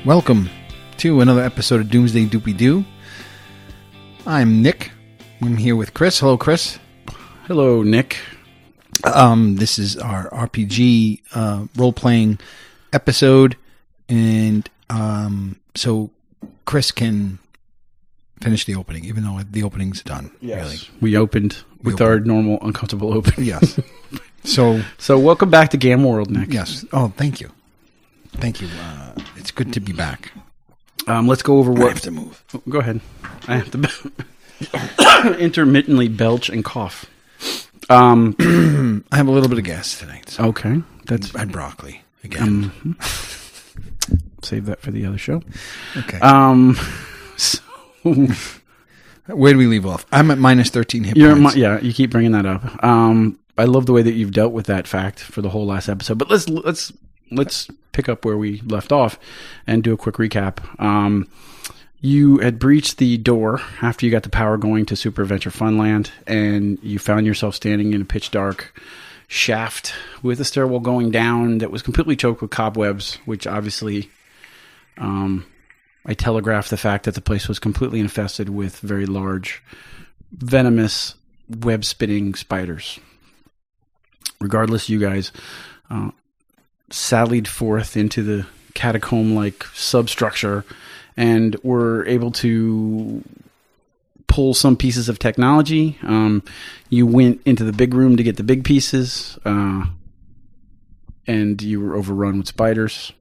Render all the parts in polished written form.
Welcome to another episode of Doomsday Doopy Doo. I'm Nick. I'm here with Chris. Hello, Chris. Hello, Nick. This is our RPG role-playing episode, and so Chris can finish the opening, even though the opening's done. Yes. Really. We opened with our normal uncomfortable opening. Yes. So welcome back to Gam World, Nick. Yes. Oh, thank you. Thank you. It's good to be back. Let's go over what... I have to move. Oh, go ahead. I have to intermittently belch and cough. I have a little bit of gas tonight. So Okay. I had broccoli again. Save that for the other show. Okay. So... Where do we leave off? I'm at minus 13 hit points. You keep bringing that up. I love the way that you've dealt with that fact for the whole last episode. But let's pick up where we left off and do a quick recap. You had breached the door after you got the power going to Super Adventure Funland, and you found yourself standing in a pitch dark shaft with a stairwell going down that was completely choked with cobwebs, which obviously I telegraphed the fact that the place was completely infested with very large, venomous, web-spitting spiders. Regardless, you guys sallied forth into the catacomb-like substructure and were able to pull some pieces of technology. You went into the big room to get the big pieces, and you were overrun with spiders.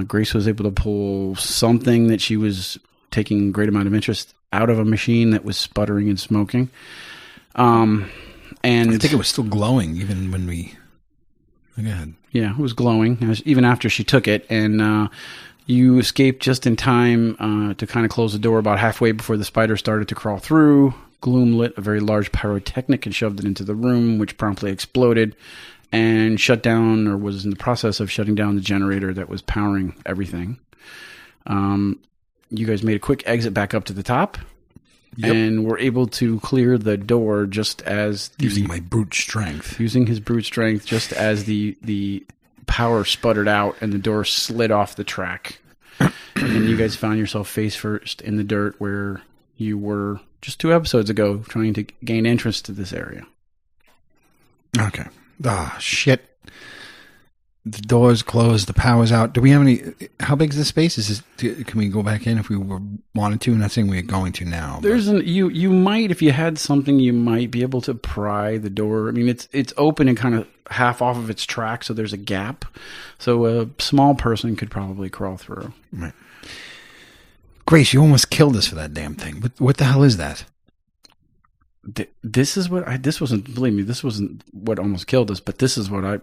Grace was able to pull something that she was taking a great amount of interest out of a machine that was sputtering and smoking. And I think it was still glowing even when we... Go ahead. Yeah, it was glowing even after she took it. And you escaped just in time to kind of close the door about halfway before the spider started to crawl through. Glume lit a very large pyrotechnic and shoved it into the room, which promptly exploded and shut down, or was in the process of shutting down, the generator that was powering everything. You guys made a quick exit back up to the top. Yep. And were able to clear the door just as... Using my brute strength. Using his brute strength just as the power sputtered out and the door slid off the track. And you guys found yourself face first in the dirt where you were just 2 episodes ago trying to gain entrance to this area. Okay. Ah, shit. The door's closed. The power's out. Do we have any... How big is the space? Can we go back in if we wanted to? I'm not saying we're going to now. You might, if you had something, you might be able to pry the door. I mean, it's open and kind of half off of its track, so there's a gap. So a small person could probably crawl through. Right. Grace, you almost killed us for that damn thing. What the hell is that? This wasn't, believe me, this wasn't what almost killed us, but this is what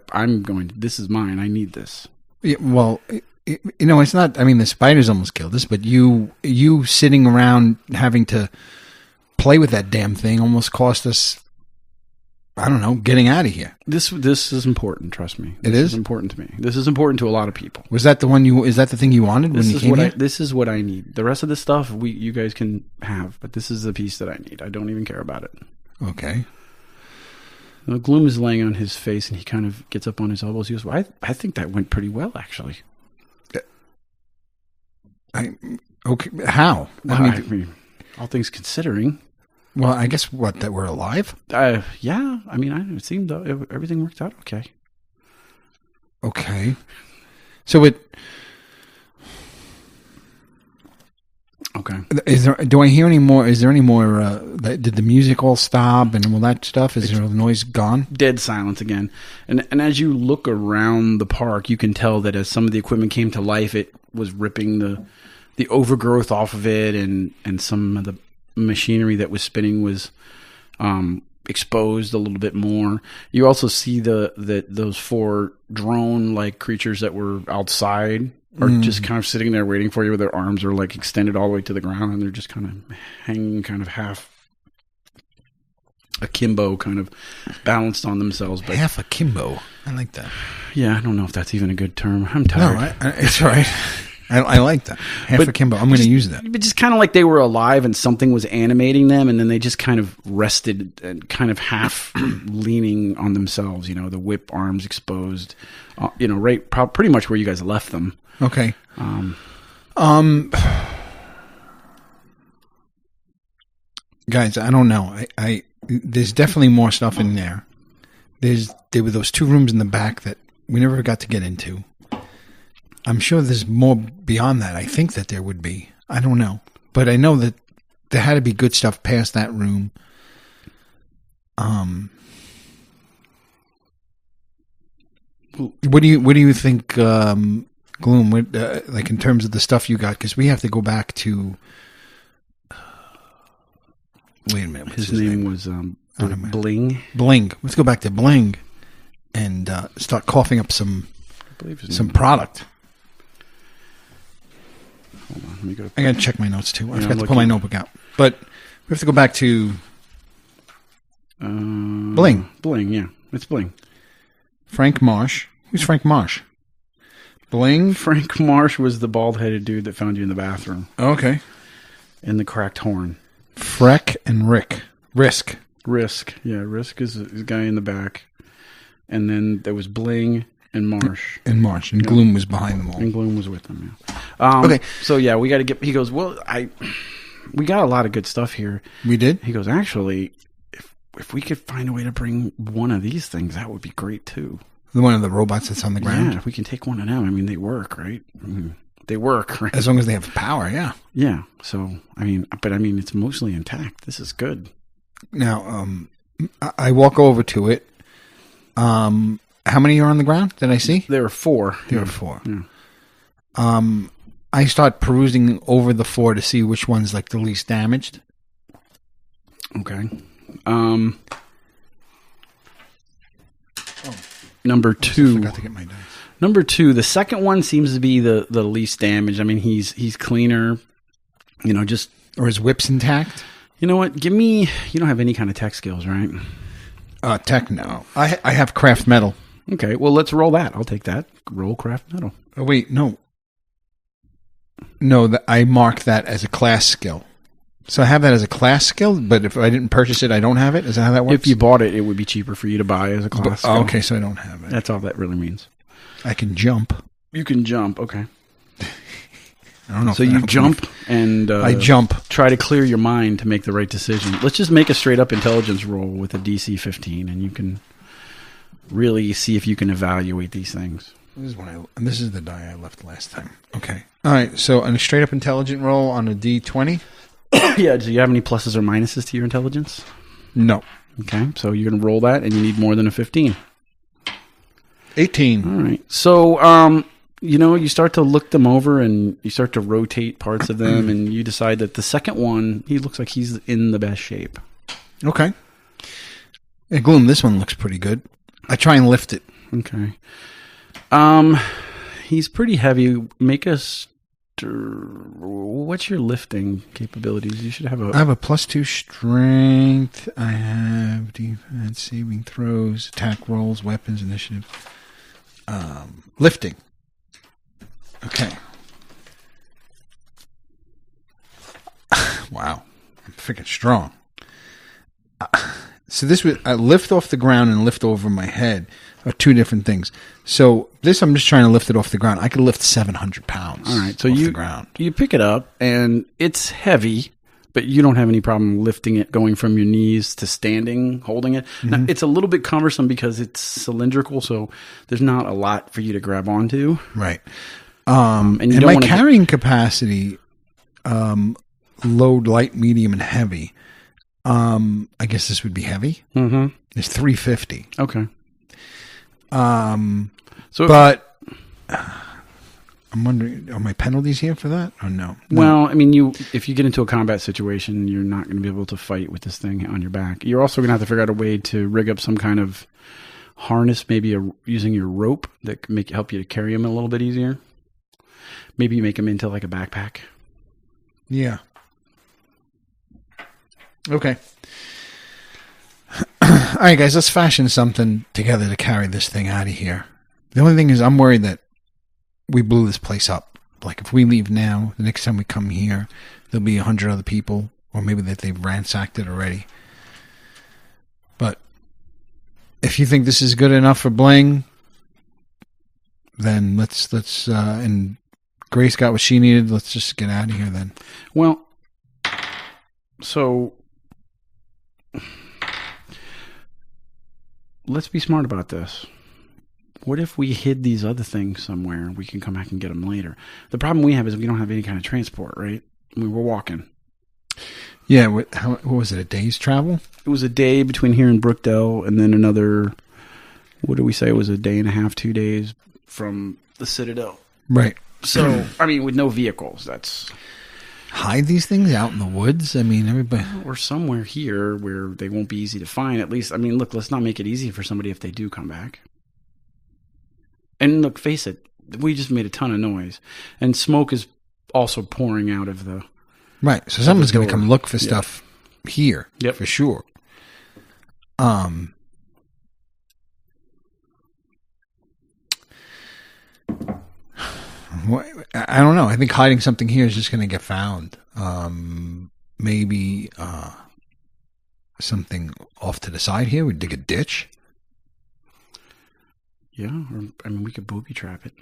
this is mine. I need this. Yeah, well, it's not, I mean, the spiders almost killed us, but you sitting around having to play with that damn thing almost cost us, I don't know, getting out of here. This is important, trust me. This is important to me. This is important to a lot of people. Was that is that the thing you wanted when you came here? This is what I need. The rest of the stuff you guys can have, but this is the piece that I need. I don't even care about it. Okay. Glume is laying on his face, and he kind of gets up on his elbows. He goes, well, I think that went pretty well, actually. Okay. How? Well, I mean, all things considering... Well, I guess that we're alive? Yeah. I mean, it seemed everything worked out okay. Okay. So Okay. Do I hear any more? Is there any more? Did the music all stop and all that stuff? Is there the noise gone? Dead silence again. And as you look around the park, you can tell that as some of the equipment came to life, it was ripping the overgrowth off of it, and some of the machinery that was spinning was exposed a little bit more. You also see those 4 drone-like creatures that were outside are just kind of sitting there waiting for you with their arms are like extended all the way to the ground, and they're just kind of hanging kind of half akimbo, kind of balanced on themselves. But half akimbo. I like that. Yeah, I don't know if that's even a good term. I'm tired. No, it's all right. I like that. Half akimbo. I'm going to use that. But just kind of like they were alive and something was animating them, and then they just kind of rested and kind of half leaning on themselves, the whip arms exposed, right, pretty much where you guys left them. Okay. Guys, I don't know. I there's definitely more stuff in there. There were those 2 rooms in the back that we never got to get into. I'm sure there's more beyond that. I think that there would be. I don't know. But I know that there had to be good stuff past that room. What do you think, Glume? Like in terms of the stuff you got? Because we have to go back to. Wait a minute. His name was Bling. Bling. Let's go back to Bling and start coughing up some product. Hold on, let me go. I got to check my notes too. I forgot to pull my notebook out. But we have to go back to Bling. Bling, yeah. It's Bling. Frank Marsh. Who's Frank Marsh? Bling? Frank Marsh was the bald-headed dude that found you in the bathroom. Okay. In the cracked horn. Freck and Risk. Yeah, Risk is the guy in the back. And then there was Bling and Marsh. And Glume was behind them all. And Glume was with them, yeah. Okay. So, yeah, we got to get... He goes, well, we got a lot of good stuff here. We did? He goes, actually, if we could find a way to bring one of these things, that would be great, too. One of the robots that's on the ground? Yeah, if we can take one of them. I mean, they work, right? They work, right? As long as they have power, yeah. Yeah. So, it's mostly intact. This is good. Now, I walk over to it. How many are on the ground? Did I see? There are 4. There are 4. Yeah. I start perusing over the 4 to see which one's like the least damaged. Okay. Number 2. I forgot to get my dice. Number 2, the second one seems to be the least damaged. I mean, he's cleaner, just... Or his whip's intact? You know what? Give me... You don't have any kind of tech skills, right? Tech, no. I have craft metal. Okay, well, let's roll that. I'll take that. Roll craft metal. Oh, wait, no. No, I mark that as a class skill. So I have that as a class skill, but if I didn't purchase it, I don't have it? Is that how that works? If you bought it, it would be cheaper for you to buy as a class skill. Okay, so I don't have it. That's all that really means. I can jump. You can jump, okay. I don't know. So you jump and... I jump. Try to clear your mind to make the right decision. Let's just make a straight-up intelligence roll with a DC 15, and you can really see if you can evaluate these things. This is the die I left last time. Okay. All right, so on a straight-up intelligent roll on a D20... Yeah, do you have any pluses or minuses to your intelligence? No. Okay, so you're going to roll that, and you need more than a 15. 18. All right. So, you start to look them over, and you start to rotate parts of them, and you decide that the second one, he looks like he's in the best shape. Okay. Hey, Glume, this one looks pretty good. I try and lift it. Okay. He's pretty heavy. Make us... What's your lifting capabilities? You should have I have a +2 strength. I have defense, saving throws, attack rolls, weapons, initiative. Lifting. Okay. Wow. I'm freaking strong. So this was lift off the ground and lift over my head are 2 different things. So this, I'm just trying to lift it off the ground. I could lift 700 pounds. All right, so off the ground. You pick it up, and it's heavy, but you don't have any problem lifting it, going from your knees to standing, holding it. Mm-hmm. Now, it's a little bit cumbersome because it's cylindrical, so there's not a lot for you to grab onto. Right. And my carrying capacity, load, light, medium, and heavy. I guess this would be heavy. Mm-hmm. It's 350. Okay. I'm wondering, are my penalties here for that or no? Well, I mean, if you get into a combat situation, you're not going to be able to fight with this thing on your back. You're also going to have to figure out a way to rig up some kind of harness, maybe using your rope that can help you to carry him a little bit easier. Maybe you make him into like a backpack. Yeah. Okay. All right, guys, let's fashion something together to carry this thing out of here. The only thing is I'm worried that we blew this place up. Like, if we leave now, the next time we come here, there'll be 100 other people, or maybe that they've ransacked it already. But if you think this is good enough for Bling, then let's and Grace got what she needed. Let's just get out of here then. Well, so let's be smart about this. What if we hid these other things somewhere and we can come back and get them later? The problem we have is we don't have any kind of transport, right? I mean, we're walking. Yeah, what was it, a day's travel? It was a day between here and Brookdale, and then another, what did we say? It was a day and a half, 2 days from the Citadel. Right. So, I mean, with no vehicles, that's... Hide these things out in the woods? I mean, everybody... Or somewhere here where they won't be easy to find. At least, I mean, look, let's not make it easy for somebody if they do come back. And look, face it, we just made a ton of noise. And smoke is also pouring out of the... Right, so someone's going to come look for stuff here, for sure. I don't know. I think hiding something here is just going to get found. Maybe something off to the side here. We dig a ditch. Yeah, or, I mean, we could booby trap it.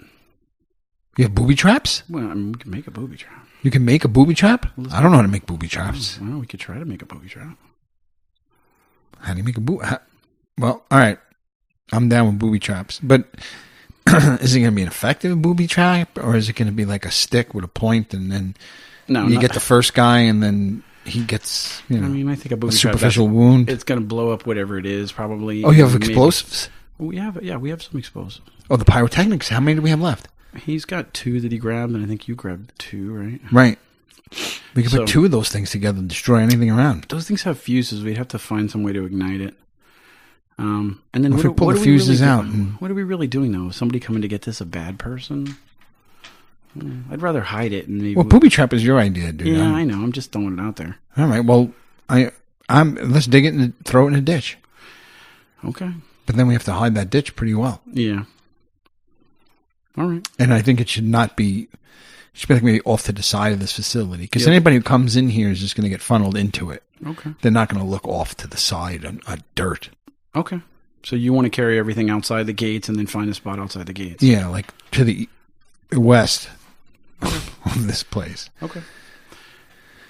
You have booby traps? Well, I mean, we can make a booby trap. You can make a booby trap? I don't know how to make booby traps. Well, we could try to make a booby trap. How do you make a booby? Well, all right. I'm down with booby traps. But is it going to be an effective booby trap? Or is it going to be like a stick with a point and then you get the first guy and then he gets, I mean, I think a booby superficial wound? It's going to blow up whatever it is, probably. Oh, you have explosives? We have some explosives. Oh, the pyrotechnics. How many do we have left? He's got 2 that he grabbed, and I think you grabbed 2, right? Right. We could put 2 of those things together and destroy anything around. Those things have fuses. We'd have to find some way to ignite it. And then if we pull the fuses out. What are we really doing, though? Is somebody coming to get this a bad person? I'd rather hide it. And maybe booby trap is your idea, dude. Yeah, I know. I'm just throwing it out there. All right. Well, let's dig it and throw it in a ditch. Okay. But then we have to hide that ditch pretty well. Yeah. All right. And I think it should not be... It should be like maybe off to the side of this facility. Because anybody who comes in here is just going to get funneled into it. Okay. They're not going to look off to the side on dirt. Okay. So you want to carry everything outside the gates and then find a spot outside the gates? Yeah, like to the west of this place. Okay.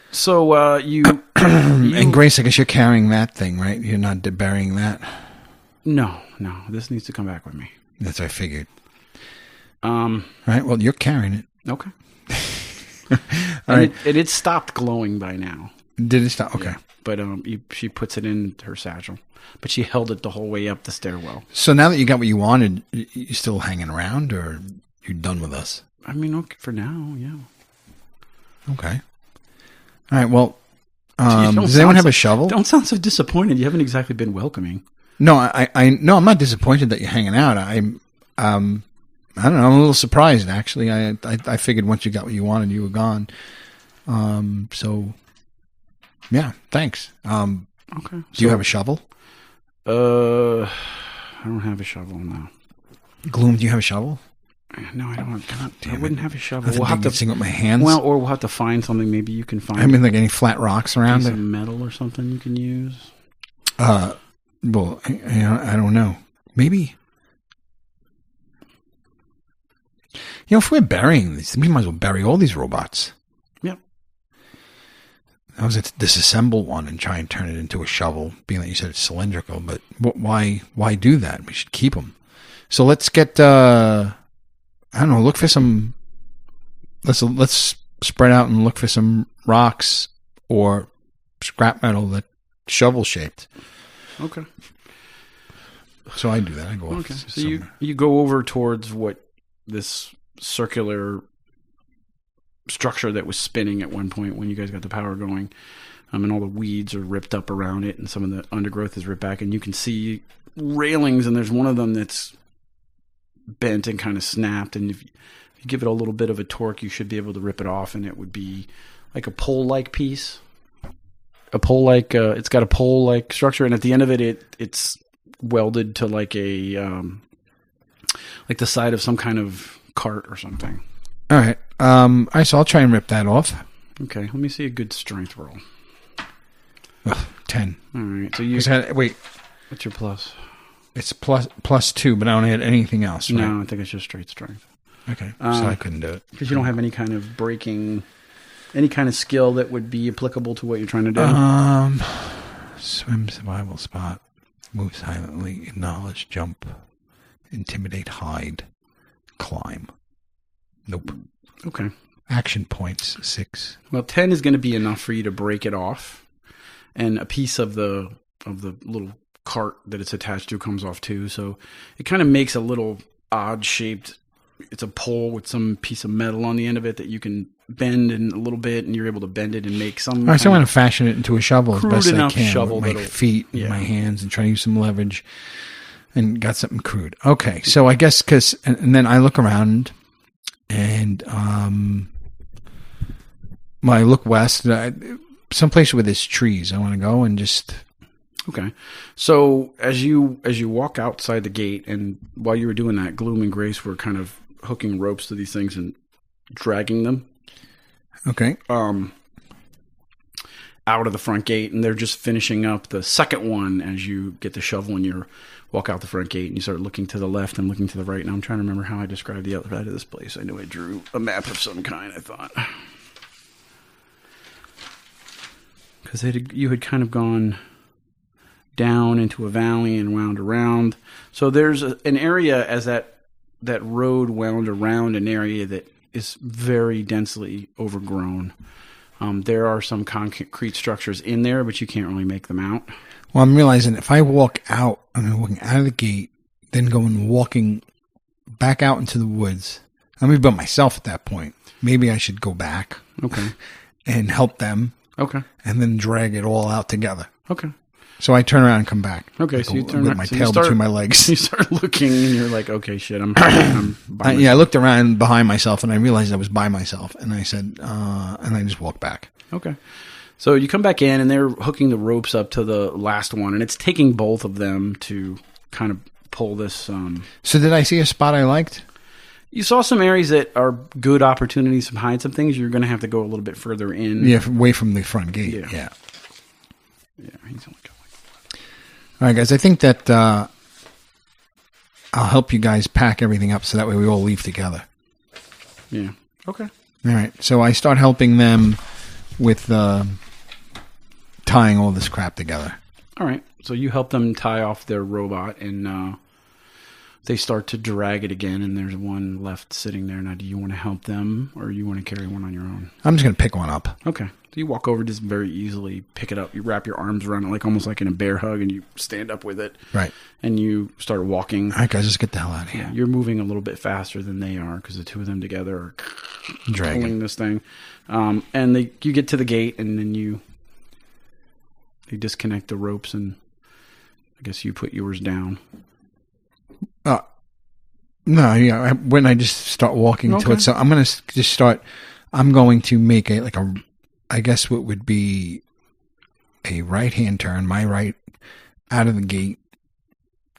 So you... And Grace, I guess you're carrying that thing, right? You're not burying that? No. This needs to come back with me. That's what I figured. Right, well, you're carrying it. Okay. All right. It stopped glowing by now. Did it stop? Okay. Yeah. But she puts it in her satchel. But she held it the whole way up the stairwell. So now that you got what you wanted, you still hanging around, or you done with us? I mean, okay, for now, yeah. Okay. All right, well, does anyone have a shovel? Don't sound so disappointed. You haven't exactly been welcoming. No, no, I'm not disappointed that you're hanging out. I don't know. I'm a little surprised, actually. I figured once you got what you wanted, you were gone. So, yeah, thanks. Okay. Do you have a shovel? I don't have a shovel now. Glume, do you have a shovel? No, I don't. I wouldn't have a shovel. We'll have to sing with my hands. Well, or we'll have to find something. Maybe you can find. I mean, like any flat rocks around there. Some metal or something you can use. Well, I don't know. Maybe. If we're burying these, we might as well bury all these robots. Yep. I was going to disassemble one and try and turn it into a shovel, being that you said it's cylindrical. But why do that? We should keep them. So let's get. I don't know. Look for some. Let's spread out and look for some rocks or scrap metal that shovel shaped. Okay. So I do that. I go. Okay. So you go over towards what this circular structure that was spinning at one point when you guys got the power going, and all the weeds are ripped up around it, and some of the undergrowth is ripped back, and you can see railings, and there's one of them that's bent and kind of snapped, and if you give it a little bit of a torque, you should be able to rip it off, and it would be like a pole-like piece. It's got a pole-like structure, and at the end of it, it's welded to like a like the side of some kind of cart or something. All right. All right, so I'll try and rip that off. Okay, let me see a good strength roll. 10. All right, so you wait. What's your plus? It's plus 2, but I don't add anything else. Right? No, I think it's just straight strength. Okay. So I couldn't do it. Because you don't have any kind of breaking, any kind of skill that would be applicable to what you're trying to do. Swim, survival spot, move silently, acknowledge, jump, intimidate, hide, climb. Nope. Okay. Action points, 6. Well, 10 is going to be enough for you to break it off, and a piece of the little cart that it's attached to comes off too. So it kind of makes a little odd shaped. It's a pole with some piece of metal on the end of it that you can bend in a little bit, and you're able to bend it and make some. All right, so I want to fashion it into a shovel as best I can shovel with my feet and my hands, and try to use some leverage. And got something crude. Okay, so I guess and then I look around, and I look west. Someplace where there's trees. I want to go and just. Okay, so as you walk outside the gate, and while you were doing that, Glume and Grace were kind of hooking ropes to these things and dragging them. Okay. Out of the front gate, and they're just finishing up the second one as you get the shovel and you walk out the front gate, and you start looking to the left and looking to the right. And I'm trying to remember how I described the other side of this place. I knew I drew a map of some kind, I thought. Because you had kind of gone down into a valley and wound around. So there's an area as that road wound around an area that is very densely overgrown. There are some concrete structures in there, but you can't really make them out. Well, I'm realizing if I walk out, I'm walking out of the gate, then going walking back out into the woods. I'm going to be by myself at that point. Maybe I should go back. Okay. And help them. Okay. And then drag it all out together. Okay. So I turn around and come back. Okay, like so you turn with around. my tail between my legs. You start looking, and you're like, okay, shit, I'm by I looked around behind myself, and I realized I was by myself. And I said, and I just walked back. Okay. So you come back in, and they're hooking the ropes up to the last one, and it's taking both of them to kind of pull this. So did I see a spot I liked? You saw some areas that are good opportunities to hide some things. You're going to have to go a little bit further in. Yeah, away from the front gate. Yeah. Yeah, he's only going. All right, guys, I think that I'll help you guys pack everything up so that way we all leave together. Yeah. Okay. All right, so I start helping them with tying all this crap together. All right, so you help them tie off their robot, and they start to drag it again, and there's one left sitting there. Now, do you want to help them, or you want to carry one on your own? I'm just going to pick one up. Okay. So you walk over, just very easily pick it up. You wrap your arms around it, like almost like in a bear hug, and you stand up with it. Right. And you start walking. All right, guys, let's get the hell out of here. You're moving a little bit faster than they are because the two of them together are pulling this thing. And you get to the gate, and then they disconnect the ropes, and I guess you put yours down. No, yeah. When I just start walking to it, so I'm going to just start. I'm going to make I guess what would be a right-hand turn, my right, out of the gate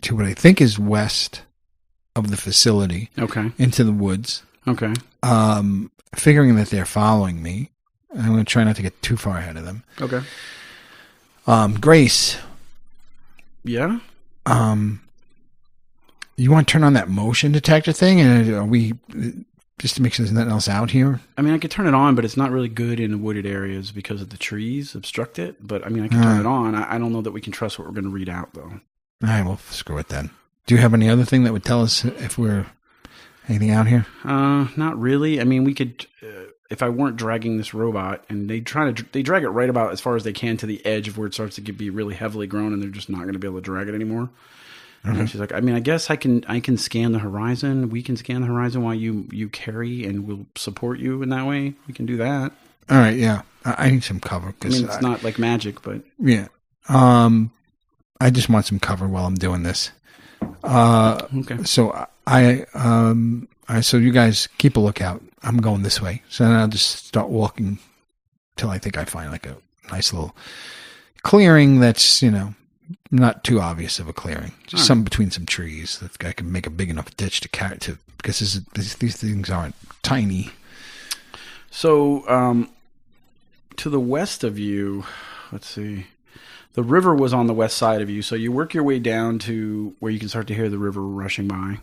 to what I think is west of the facility. Okay. Into the woods. Okay. Figuring that they're following me. I'm going to try not to get too far ahead of them. Okay. Grace. Yeah? You want to turn on that motion detector thing? And are we... Just to make sure there's nothing else out here? I mean, I could turn it on, but it's not really good in the wooded areas because of the trees obstruct it. But, I mean, I can turn it on. I don't know that we can trust what we're going to read out, though. All right, well, screw it then. Do you have any other thing that would tell us if we're anything out here? Not really. I mean, we could... if I weren't dragging this robot, and they drag it right about as far as they can to the edge of where it starts to be really heavily grown, and they're just not going to be able to drag it anymore. And she's like, I mean, I guess I can scan the horizon. We can scan the horizon while you carry, and we'll support you in that way. We can do that. All right, yeah. I need some cover. I mean, it's not like magic, but... Yeah. I just want some cover while I'm doing this. Okay. So so you guys keep a lookout. I'm going this way. So then I'll just start walking till I think I find like a nice little clearing that's, not too obvious of a clearing. Just some between some trees that I can make a big enough ditch to carry to, because these things aren't tiny. So, to the west of you, let's see, the river was on the west side of you. So you work your way down to where you can start to hear the river rushing by.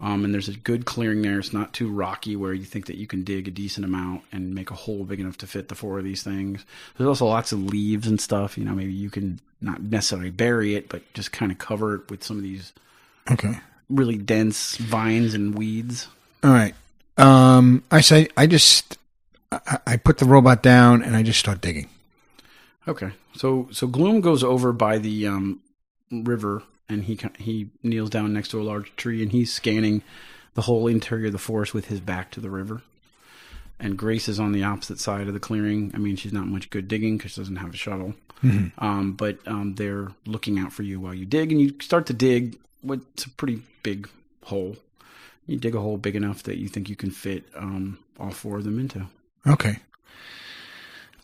And there's a good clearing there. It's not too rocky where you think that you can dig a decent amount and make a hole big enough to fit the 4 of these things. There's also lots of leaves and stuff. Maybe you can not necessarily bury it, but just kind of cover it with some of these really dense vines and weeds. All right. I put the robot down and I just start digging. Okay. So Glume goes over by the river, and he kneels down next to a large tree, and he's scanning the whole interior of the forest with his back to the river. And Grace is on the opposite side of the clearing. I mean, she's not much good digging because she doesn't have a shovel. Mm-hmm. But they're looking out for you while you dig, and you start to dig what's a pretty big hole. You dig a hole big enough that you think you can fit all 4 of them into. Okay.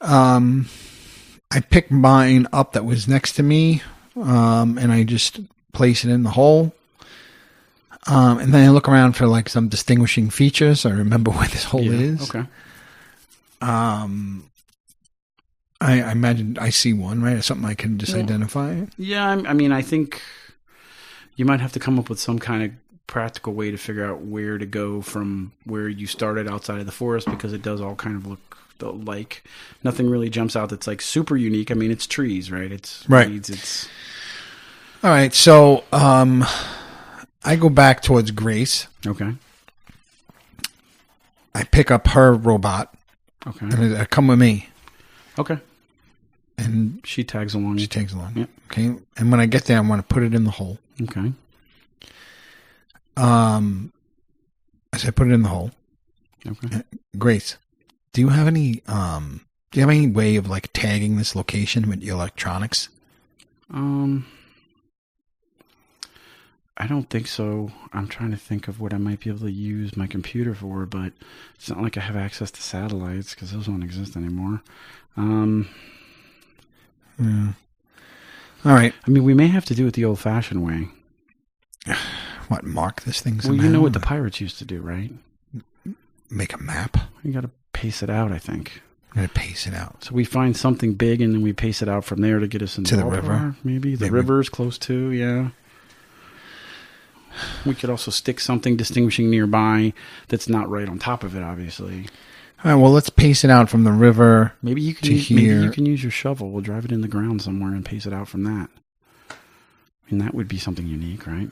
I picked mine up that was next to me, and I just place it in the hole. And then I look around for like some distinguishing features. I remember where this hole is. Okay. I imagine I see one, right? Or something I can just identify. Yeah, I mean, I think you might have to come up with some kind of practical way to figure out where to go from where you started outside of the forest, because it does all kind of look like nothing really jumps out that's like super unique. I mean, it's trees, right? It's weeds. It's all right. So I go back towards Grace. Okay. I pick up her robot. Okay. And I come with me. Okay. And she tags along. Yep. Okay. And when I get there, I want to put it in the hole. Okay. As I put it in the hole. Okay. Grace, do you have any way of like tagging this location with your electronics? I don't think so. I'm trying to think of what I might be able to use my computer for, but it's not like I have access to satellites because those don't exist anymore. Yeah. All right. I mean, we may have to do it the old-fashioned way. What, mark this thing somehow? Well, you know what the pirates used to do, right? Make a map? You got to pace it out, I think. I'm going to pace it out. So we find something big, and then we pace it out from there to get us into the river. Maybe the river's close to, yeah. We could also stick something distinguishing nearby that's not right on top of it, obviously. All right, well, let's pace it out from the river maybe you can to here. Maybe you can use your shovel. We'll drive it in the ground somewhere and pace it out from that. I mean, that would be something unique, right?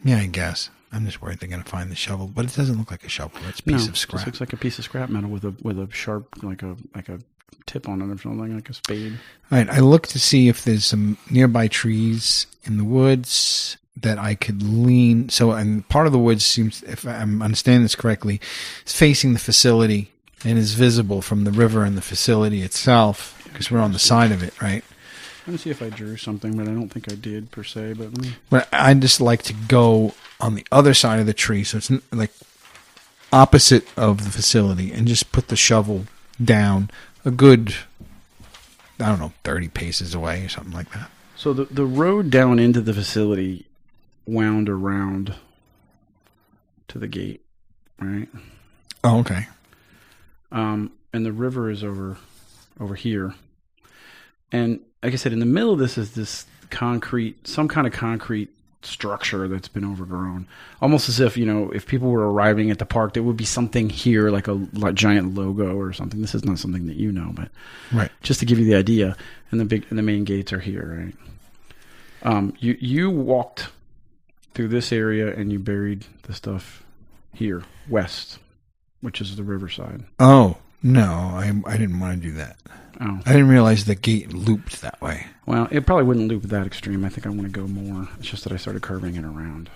Yeah, I guess. I'm just worried they're going to find the shovel, but it doesn't look like a shovel. It's a piece of scrap. It looks like a piece of scrap metal with a sharp, like a tip on it or something, like a spade. All right, I look to see if there's some nearby trees in the woods that I could lean. So, and part of the woods seems, if I'm understanding this correctly, is facing the facility and is visible from the river and the facility itself because we're on the side of it, right? Let me see if I drew something, but I don't think I did per se. But I just like to go on the other side of the tree, so it's like opposite of the facility, and just put the shovel down a good, 30 paces away or something like that. So the road down into the facility wound around to the gate, right? Oh, okay. And the river is over here. And like I said, in the middle of this is this some kind of concrete structure that's been overgrown. Almost as if, if people were arriving at the park, there would be something here, like a giant logo or something. This is not something that you know, but right. Just to give you the idea. And the main gates are here, right? You walked through this area and you buried the stuff here, west, which is the riverside. Oh, no, I didn't want to do that. Oh. I didn't realize the gate looped that way. Well, it probably wouldn't loop that extreme. I think I want to go more. It's just that I started curving it around.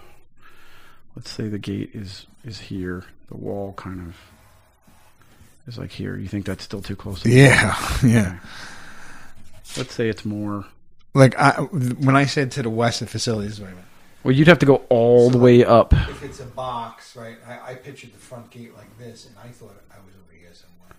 Let's say the gate is here. The wall kind of is like here. You think that's still too close to the wall? Yeah. Okay. Let's say it's more... Like, when I said to the west of facilities, wait a minute. Well, you'd have to go all the way up. If it's a box, right, I pictured the front gate like this, and I thought I was over here somewhere.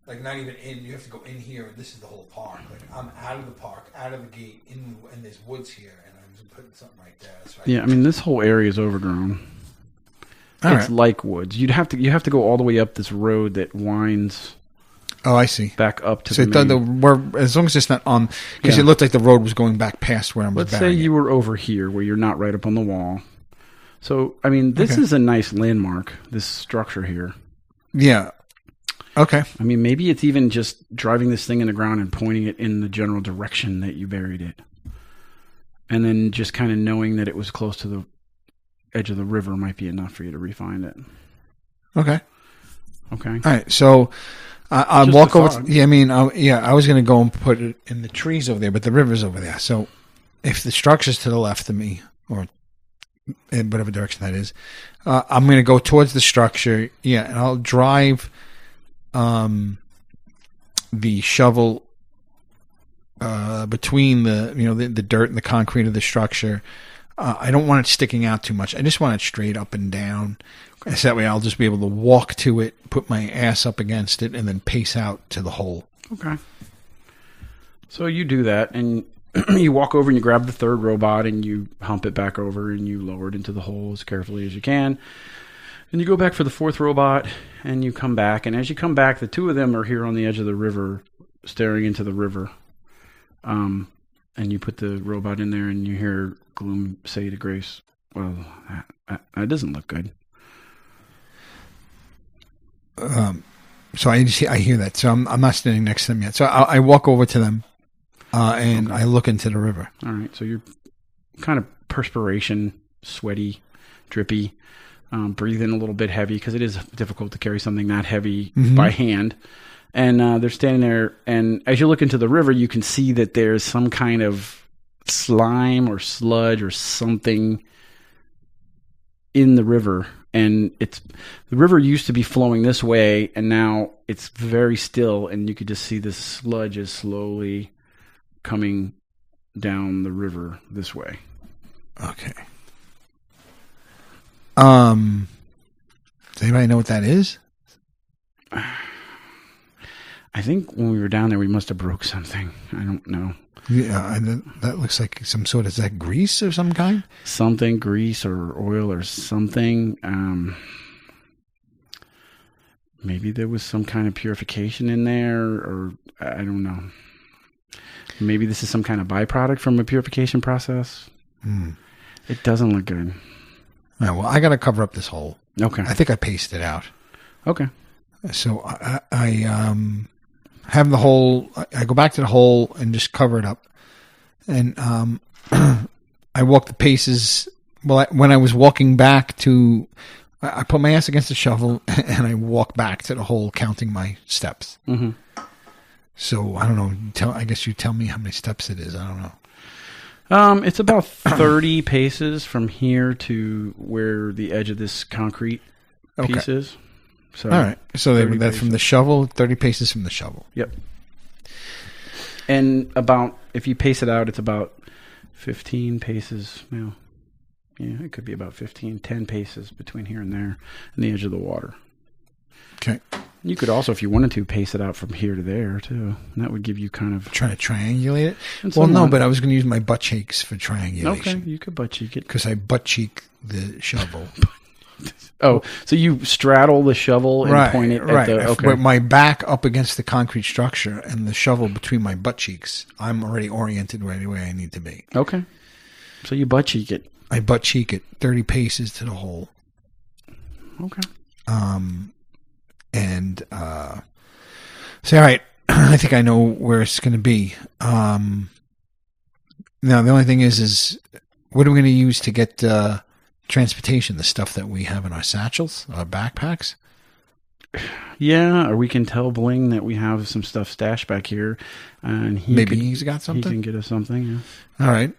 Like, not even in, you have to go in here, and this is the whole park. Like, I'm out of the park, out of the gate, and there's woods here, and I'm just putting something right there. So I mean, this whole area is overgrown. It's like woods. You have to go all the way up this road that winds... Oh, I see. Back up to so the main. As long as it's not on... Because it looked like the road was going back past where I was Let's say you were over here, where you're not right up on the wall. So, I mean, this is a nice landmark, this structure here. Yeah. Okay. I mean, maybe it's even just driving this thing in the ground and pointing it in the general direction that you buried it. And then just kind of knowing that it was close to the edge of the river might be enough for you to refine it. Okay. Okay. All right. So I Just walk a over. thought. I mean, I was going to go and put it in the trees over there, but the river's over there. So if the structure's to the left of me, or in whatever direction that is, I'm going to go towards the structure. Yeah, and I'll drive the shovel between the dirt and the concrete of the structure. I don't want it sticking out too much. I just want it straight up and down. So that way I'll just be able to walk to it, put my ass up against it, and then pace out to the hole. Okay. So you do that, and you walk over and you grab the third robot and you hump it back over and you lower it into the hole as carefully as you can. And you go back for the fourth robot and you come back. And as you come back, the two of them are here on the edge of the river, staring into the river. And you put the robot in there and you hear Glume say to Grace, well, that doesn't look good. So I hear that. So I'm not standing next to them yet. So I walk over to them and I look into the river. All right. So you're kind of perspiration, sweaty, drippy, breathing a little bit heavy because it is difficult to carry something that heavy by hand. And they're standing there. And as you look into the river, you can see that there's some kind of slime or sludge or something in the river. And the river used to be flowing this way, and now it's very still, and you could just see the sludge is slowly coming down the river this way. Okay. Does anybody know what that is? I think when we were down there, we must have broke something. I don't know. Yeah, and that looks like some sort of, is that grease of some kind? Something, grease or oil or something. Maybe there was some kind of purification in there, or I don't know. Maybe this is some kind of byproduct from a purification process. It doesn't look good. All right, well, I got to cover up this hole. Okay. I think I paced it out. Okay. So I have the hole. I go back to the hole and just cover it up. And I walk the paces. Well, when I was walking back to, I put my ass against the shovel and I walk back to the hole, counting my steps. Mm-hmm. So I don't know. I guess you tell me how many steps it is. I don't know. It's about 30 paces from here to where the edge of this concrete piece is. So, all right. So that's paces from the shovel, 30 paces from the shovel. Yep. And if you pace it out, it's about 15 paces. Yeah, it could be about 10 paces between here and there and the edge of the water. Okay. You could also, if you wanted to, pace it out from here to there, too. And that would give you kind of... Try to triangulate it? Well, no, but I was going to use my butt cheeks for triangulation. Okay, you could butt cheek it. Because I butt cheek the shovel. Oh, so you straddle the shovel and point it at the... Okay. With my back up against the concrete structure and the shovel between my butt cheeks, I'm already oriented right where I need to be. Okay. So you butt cheek it. I butt cheek it 30 paces to the hole. Okay. And say, all right, I think I know where it's going to be. Now, the only thing is what are we going to use to get transportation, the stuff that we have in our satchels, our backpacks? Yeah, or we can tell Bling that we have some stuff stashed back here. And he's got something? He can get us something, yeah. All right.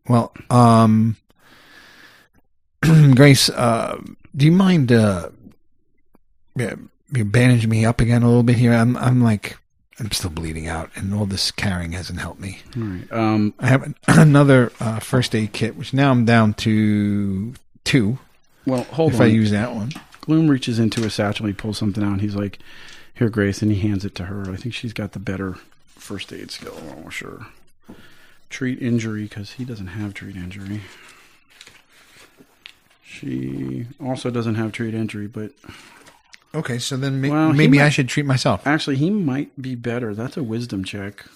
Well, Grace, do you mind... you bandage me up again a little bit here. I'm still bleeding out, and all this carrying hasn't helped me. All right. I have another first aid kit, which now I'm down to 2. Well, hold on. If I use that one. Glume reaches into his satchel, he pulls something out, and he's like, "Here, Grace," and he hands it to her. I think she's got the better first aid skill. Oh, sure. Treat injury, because he doesn't have treat injury. She also doesn't have treat injury, but... Okay, so then maybe I should treat myself. Actually, he might be better. That's a wisdom check.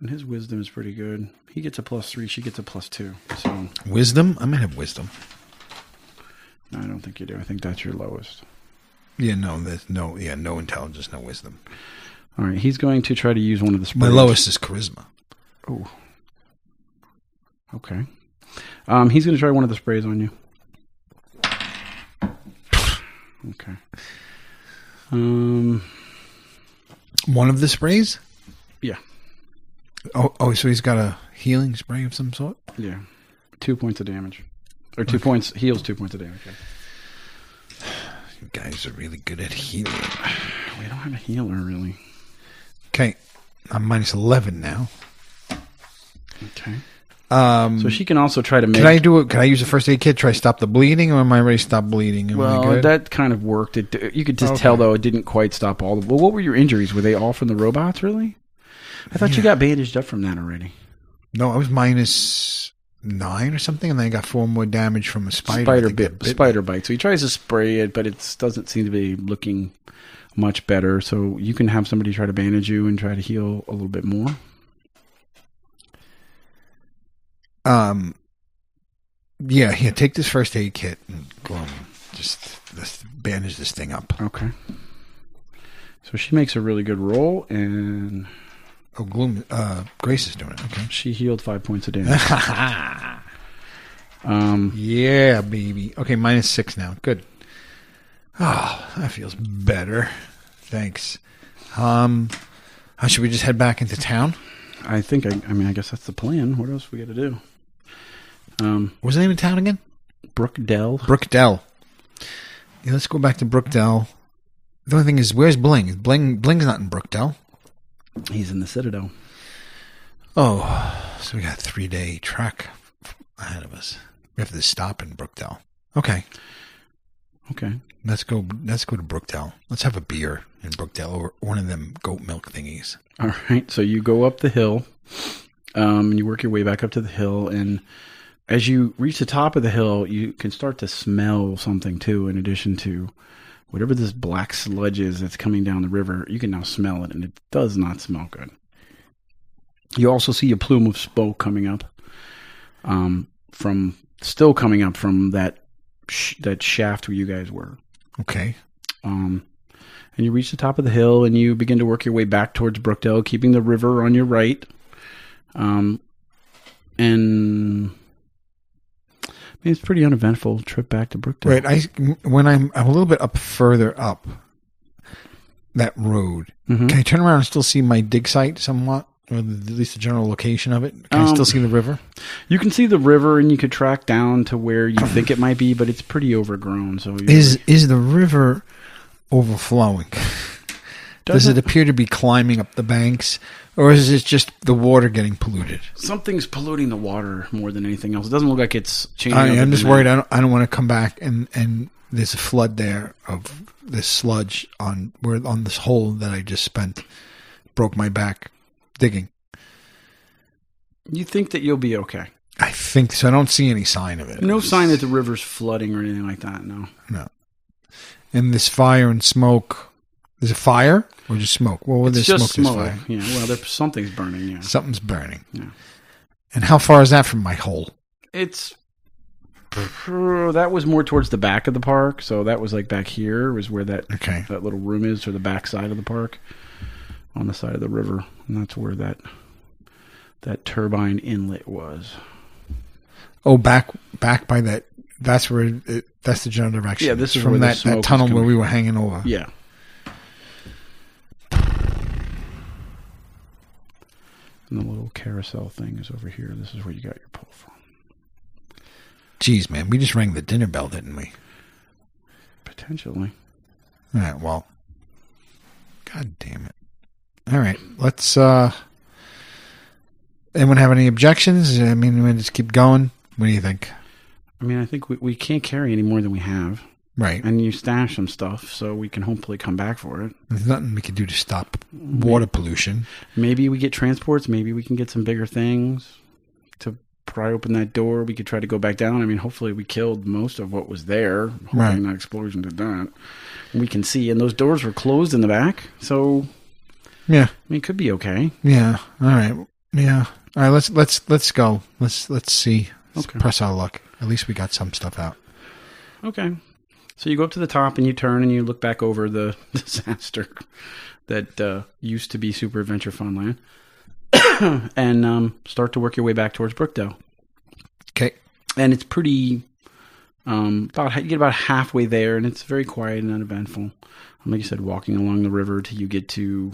And his wisdom is pretty good. He gets a +3. She gets a +2. So Wisdom? I might have wisdom. no, I don't think you do. I think that's your lowest. Yeah, no, there's no intelligence, no wisdom. All right, he's going to try to use one of the sprays. My lowest is charisma. Oh. Okay. He's going to try one of the sprays on you. Okay. One of the sprays? Yeah. Oh, so he's got a healing spray of some sort? Yeah. 2 points of damage. Or 2 points, heals 2 points of damage. Yeah. You guys are really good at healing. We don't have a healer, really. Okay. I'm minus 11 now. Okay. So she can also try to make... Can I use a first aid kit, try to stop the bleeding, or am I ready to stop bleeding? Well, that kind of worked. You could just tell, though, it didn't quite stop all the... Well, what were your injuries? Were they all from the robots, really? I thought you got bandaged up from that already. No, I was minus 9 or something, and then I got 4 more damage from a spider. Spider bite. So he tries to spray it, but it doesn't seem to be looking much better. So you can have somebody try to bandage you and try to heal a little bit more. Yeah, here, take this first aid kit and Glume. Just let's bandage this thing up. Okay. So she makes a really good roll, and Glume, Grace is doing it. Okay. She healed 5 points of damage. Yeah, baby. Okay, minus 6 now. Good. Oh, that feels better. Thanks. Should we just head back into town? I think. I guess that's the plan. What else we got to do? What's the name of town again? Brookdale. Brookdale. Yeah, let's go back to Brookdale. The only thing is, where's Bling? Bling's not in Brookdale. He's in the Citadel. Oh, so we got a 3-day trek ahead of us. We have to stop in Brookdale. Okay. Let's go to Brookdale. Let's have a beer in Brookdale or one of them goat milk thingies. All right. So you go up the hill, and you work your way back up to the hill, and as you reach the top of the hill, you can start to smell something too, in addition to whatever this black sludge is that's coming down the river. You can now smell it, and it does not smell good. You also see a plume of smoke coming up, from that shaft where you guys were. Okay. And you reach the top of the hill, and you begin to work your way back towards Brookdale, keeping the river on your right. And it's a pretty uneventful trip back to Brookdale. Right. When I'm a little bit further up that road, can I turn around and still see my dig site somewhat? Or at least the general location of it? Can I still see the river? You can see the river, and you could track down to where you think it might be, but it's pretty overgrown. So is the river overflowing? Does it appear to be climbing up the banks, or is it just the water getting polluted? Something's polluting the water more than anything else. It doesn't look like it's changing. I'm just worried. I don't want to come back and there's a flood there of this sludge on this hole that I just spent. Broke my back digging. You think that you'll be okay? I think so. I don't see any sign of it. No sign that the river's flooding or anything like that. No. And this fire and smoke. Is it fire or just smoke? Well, it's just smoke. Fire. Yeah. Well, something's burning. Yeah. Something's burning. Yeah. And how far is that from my hole? That was more towards the back of the park. So that was like back here was where that little room is, or the back side of the park, on the side of the river, and that's where that turbine inlet was. Oh, back by that. That's where. That's the general direction. Yeah, this is from where that tunnel where we were hanging over. Yeah. And the little carousel thing is over here. This is where you got your pole from. Jeez, man, we just rang the dinner bell, didn't we? Potentially. All right. Well. God damn it. All right, let's. Anyone have any objections? I mean, we just keep going. What do you think? I mean, I think we can't carry any more than we have. Right. And you stash some stuff, so we can hopefully come back for it. There's nothing we can do to stop water pollution. Maybe we get transports. Maybe we can get some bigger things to pry open that door. We could try to go back down. I mean, hopefully we killed most of what was there. Hoping that explosion did that. We can see, and those doors were closed in the back, so... Yeah. I mean, it could be okay. Yeah. All right. Yeah. All right. Let's go. Let's see. Let's Okay. press our luck. At least we got some stuff out. Okay. So you go up to the top and you turn and you look back over the disaster that used to be Super Adventure Funland and start to work your way back towards Brookdale. Okay. And it's pretty, you get about halfway there and it's very quiet and uneventful. Like you said, walking along the river till you get to...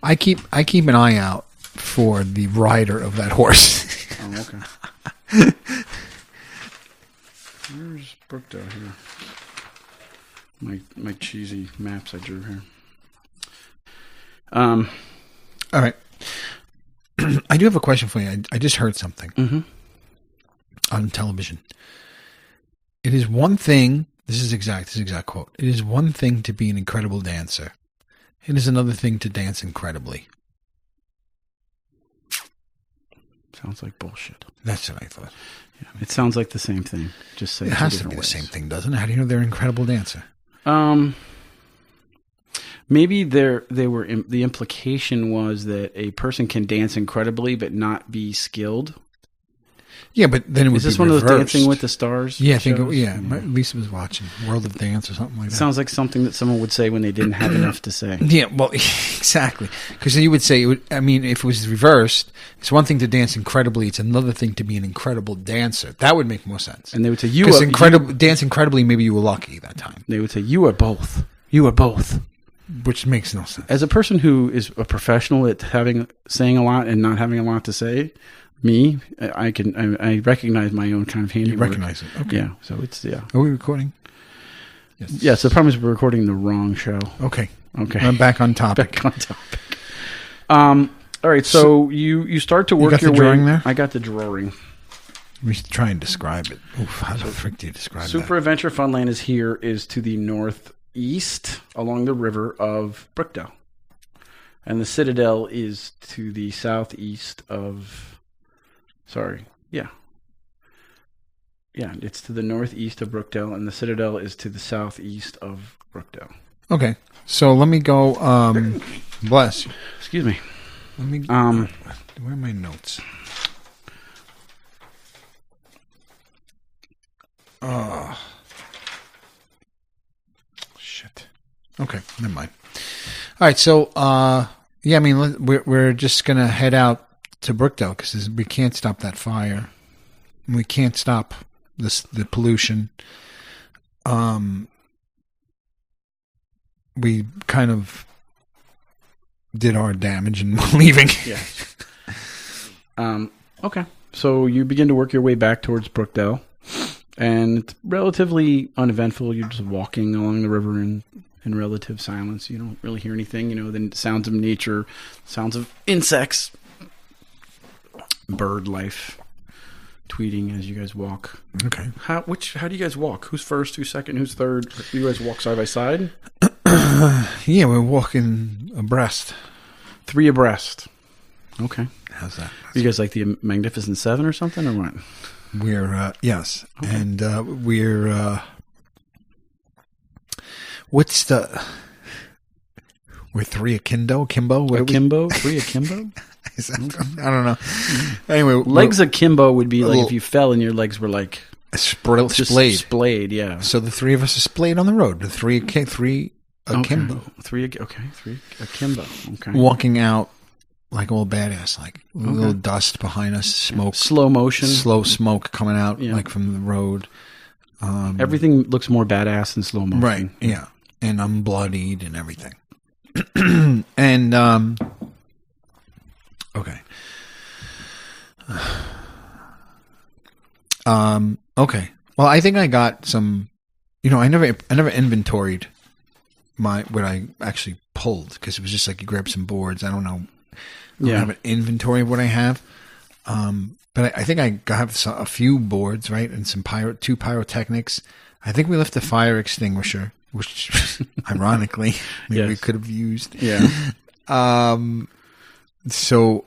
I keep an eye out for the rider of that horse. Oh, okay. Where's Brookdale here? My cheesy maps I drew here. All right. I do have a question for you. I just heard something on television. It is one thing. This is exact quote. It is one thing to be an incredible dancer. It is another thing to dance incredibly. Sounds like bullshit. That's what I thought. Yeah, it sounds like the same thing. Just say It has to be the same thing, doesn't it? How do you know they're an incredible dancer? Maybe the implication was that a person can dance incredibly but not be skilled. Yeah, but then it would Is this be one reversed. of those Dancing with the Stars? Yeah, I think. shows? Lisa was watching World of Dance or something like that. Sounds like something that someone would say when they didn't have enough to say. Yeah, well, exactly. Because you would say, if it was reversed, it's one thing to dance incredibly; it's another thing to be an incredible dancer. That would make more sense. And they would say, dance incredibly. Maybe you were lucky that time, They would say, "You are both. You are both." which makes no sense. As a person who is a professional at saying a lot and not having a lot to say, I recognize my own kind of handiwork. You recognize it, okay? Yeah. So it's Are we recording? Yes. Yeah. So the problem is we're recording the wrong show. Okay. Okay. I'm back on topic. Back on topic. All right. So you start to work got your the way. drawing there? I got the drawing. We should try and describe it. Oof, how the frick do you describe Super Adventure Funland is to the northeast along the river of Brookdale. And the Citadel is to the southeast of... Sorry. Yeah. Yeah, it's to the northeast of Brookdale, and the Citadel is to the southeast of Brookdale. that? Okay. So let me go... bless you. Excuse me. Let me... where are my notes? Oh... Shit. Okay, never mind. All right, so yeah, I mean, we're just gonna head out to Brookdale because we can't stop that fire. We can't stop the pollution. We kind of did our damage and we're leaving. Yeah. Okay. So you begin to work your way back towards Brookdale, and it's relatively uneventful. You're just walking along the river in relative silence. You don't really hear anything. The sounds of nature, sounds of insects, bird life, tweeting as you guys walk. Okay. How do you guys walk? Who's first? Who's second? Who's third? Do you guys walk side by side? Yeah, we're walking abreast. 3 abreast. Okay. How's that? You guys like the Magnificent Seven or something, or what? We're yes, Okay. and we're what's the? We're 3 akimbo. What are we- Akimbo? 3 akimbo? Is that, I don't know. Anyway, Legs akimbo would be like little- if you fell and your legs were like just splayed. splayed, yeah. So the 3 of us are splayed on the road. The 3 akimbo. Okay. 3 akimbo. Okay. Walking out like all badass, like a little dust behind us, smoke, Slow motion. slow smoke coming out Yeah. like from the road. Everything looks more badass in slow motion. Right. Yeah. And I'm bloodied and everything. And okay. Okay. Well, I think I got some. I never inventoried what I actually pulled because it was just like you grab some boards. I don't know. I don't have an inventory of what I have. But I think I have a few boards, right, and some 2 pyrotechnics. I think we left the fire extinguisher, which ironically maybe we could have used. Yeah. So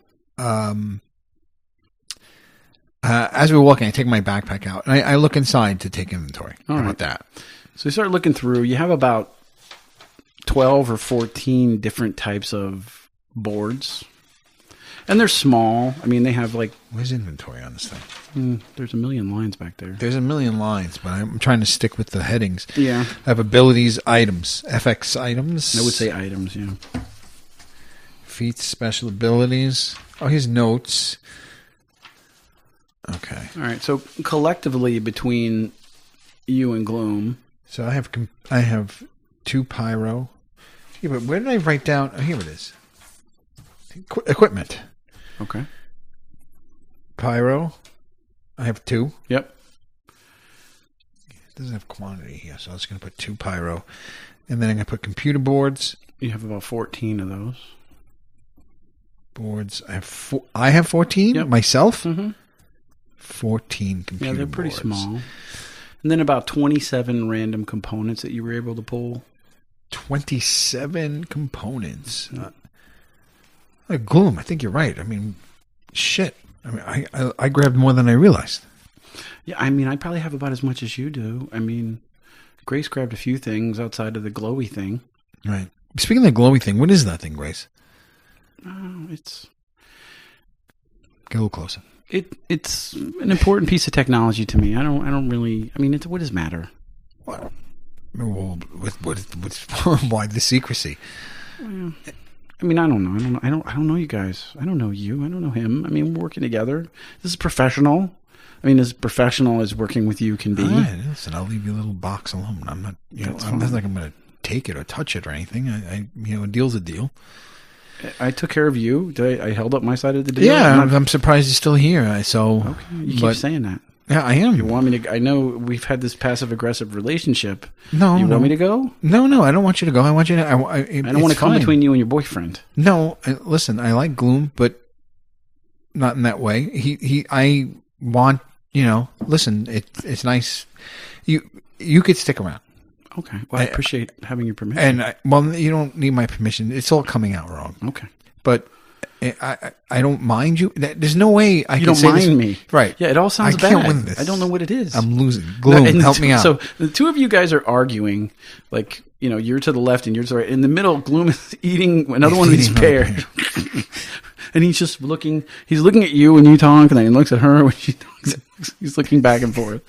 as we're walking, I take my backpack out and I look inside to take inventory. All How right. about that? So you start looking through. You have about 12 or 14 different types of boards. And they're small. I mean, they have like... Where's inventory on this thing? There's a million lines back there. There's a million lines, but I'm trying to stick with the headings. Yeah. I have abilities, items, FX items. I would say items, yeah. Feats, special abilities. Oh, here's notes. Okay. All right. So collectively between you and Glume... So I have 2 pyro. Yeah, but where did I write down? Oh, here it is. Equipment. Okay. Pyro. I have 2. Yep. It doesn't have quantity here, so I'm just going to put 2 pyro. And then I'm going to put computer boards. You have about 14 of those. Boards. I have 14 yep. myself? Mm-hmm. 14 computer boards. Yeah, they're pretty small. And then about 27 random components that you were able to pull. 27 components. Glume, I think you're right. I mean, shit. I mean, I grabbed more than I realized. Yeah, I mean, I probably have about as much as you do. I mean, Grace grabbed a few things outside of the glowy thing. Right. Speaking of the glowy thing, what is that thing, Grace? It's... Get a little closer. It's an important piece of technology to me. I don't really... I mean, what does matter? What? Well, why the secrecy? Well, I mean, I don't know. I don't know you guys. I don't know you. I don't know him. I mean, we're working together. This is professional. I mean, as professional as working with you can be. All right, listen, I'll leave your little box alone. I'm not, I'm not like I'm going to take it or touch it or anything. A deal's a deal. I took care of you. I held up my side of the deal. Yeah, I'm surprised you're still here. Okay, you keep saying that. Yeah, I am. You want me to? I know we've had this passive-aggressive relationship. No, you want me to go? No, I don't want you to go. I want you to. I don't want to come between you and your boyfriend. No, listen, I like Glume, but not in that way. I want, listen, it's nice. You could stick around. Okay. Well, I appreciate having your permission. And you don't need my permission. It's all coming out wrong. Okay. But I don't mind you. There's no way I you can don't say mind me. Right. Yeah, it all sounds bad. I can't win this. I don't know what it is. I'm losing. Glume, help me out. So the two of you guys are arguing, like, you're to the left and you're to the right. In the middle, Glume is eating another one of these pears. And he's just looking. He's looking at you when you talk, and then he looks at her when she talks. He's looking back and forth.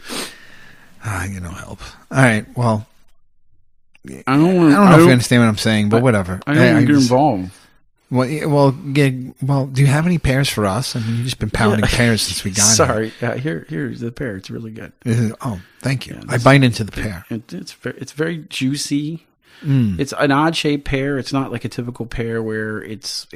Help. All right. Well, I don't know if you understand what I'm saying, but whatever. I don't want to get involved. Well, do you have any pears for us? I mean, you've just been pounding pears since we got here. Sorry. Here's the pear. It's really good. Thank you. I bite into the pear. It's very juicy. It's an odd shaped pear. It's not like a typical pear where it's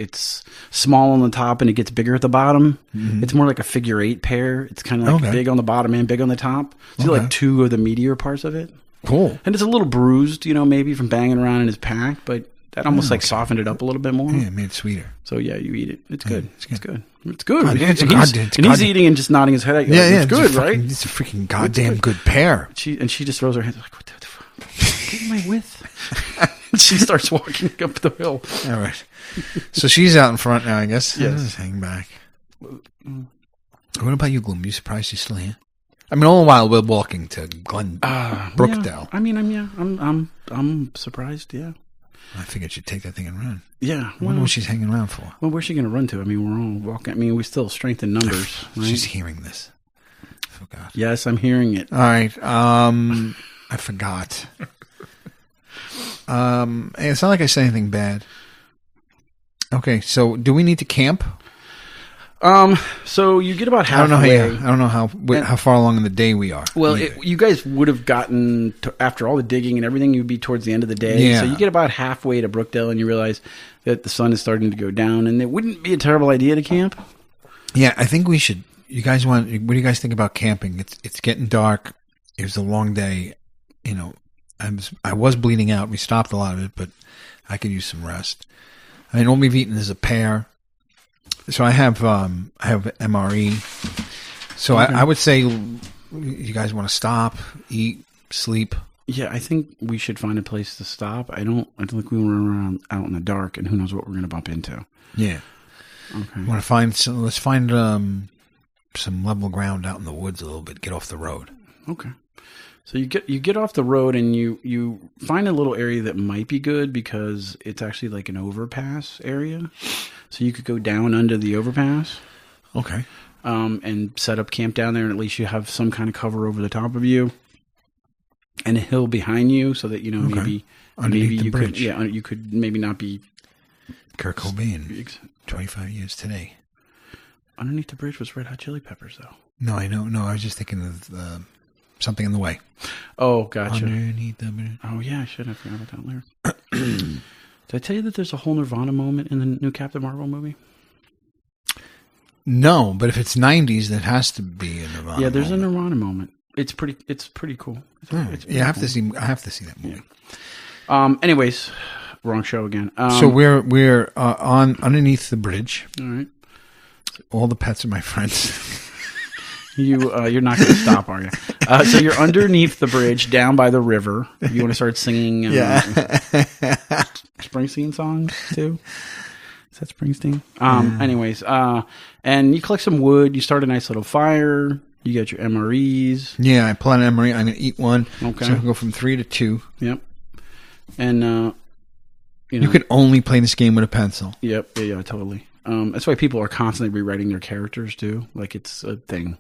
small on the top and it gets bigger at the bottom. Mm-hmm. It's more like a figure 8 pear. It's kind of like big on the bottom and big on the top. So like 2 of the meatier parts of it. Cool. And it's a little bruised, maybe from banging around in his pack, but that almost softened it up a little bit more. Yeah, it made it sweeter. So yeah, you eat it. It's good. It's good. God, he's eating and just nodding his head at you. Yeah, it's good, right? It's a freaking goddamn good pear. She just throws her hands like, what the fuck? Get my with. She starts walking up the hill. All right. So she's out in front now, I guess. Yes. Just hang back. What about you, Glume? You surprised she's still here? I mean, all the while we're walking to Brookdale. Yeah. I mean, I'm surprised. Yeah. I figured she'd take that thing and run. Yeah. I wonder what she's hanging around for. Well, where's she going to run to? I mean, we're all walking. I mean, we still strength in numbers. Right? She's hearing this. I forgot. Yes, I'm hearing it. All right. I forgot. It's not like I said anything bad. Okay, so do we need to camp? So you get about halfway. I don't know how far along in the day we are. Well, you guys would have gotten to, after all the digging and everything, you'd be towards the end of the day. Yeah. So you get about halfway to Brookdale and you realize that the sun is starting to go down, and it wouldn't be a terrible idea to camp. Yeah, I think we should. What do you guys think about camping? It's getting dark. It was a long day. I was bleeding out. We stopped a lot of it, but I could use some rest. I mean, all we've eaten is a pear. So I have MRE. So okay. I would say you guys want to stop, eat, sleep. Yeah, I think we should find a place to stop. I don't think we want to run around out in the dark, and who knows what we're going to bump into. Yeah. Okay. Want to find let's find some level ground out in the woods a little bit. Get off the road. Okay. So you get off the road and you find a little area that might be good because it's actually like an overpass area. so you could go down under the overpass. Okay. And set up camp down there, and at least you have some kind of cover over the top of you, and a hill behind you, so that maybe Underneath maybe the you bridge. you could maybe not be Kurt Cobain, 25 years today. underneath the bridge was Red Hot Chili Peppers, though. No, I know. No, I was just thinking of Something in the Way. Oh, gotcha. Underneath the bridge. Oh yeah, I should have forgot about that lyric. Did I tell you that there's a whole Nirvana moment in the new Captain Marvel movie? No, but if it's 90s, that has to be a Nirvana. Yeah, there's moment. a Nirvana moment. It's pretty cool. It's pretty I have cool. to see. I have to see that movie. Anyways, wrong show again. So we're on underneath the bridge. All right. All the pets are my friends. You're not going to stop, are you? So you're underneath the bridge, down by the river. You want to start singing Springsteen songs too? Is that Springsteen? Anyways, and you collect some wood. You start a nice little fire. You get your MREs. Yeah, I plan on Emery. I'm going to eat one. Okay. So I can go from 3 to 2. Yep. And You could only play this game with a pencil. Yep. Yeah. Totally. That's why people are constantly rewriting their characters too. Like it's a thing.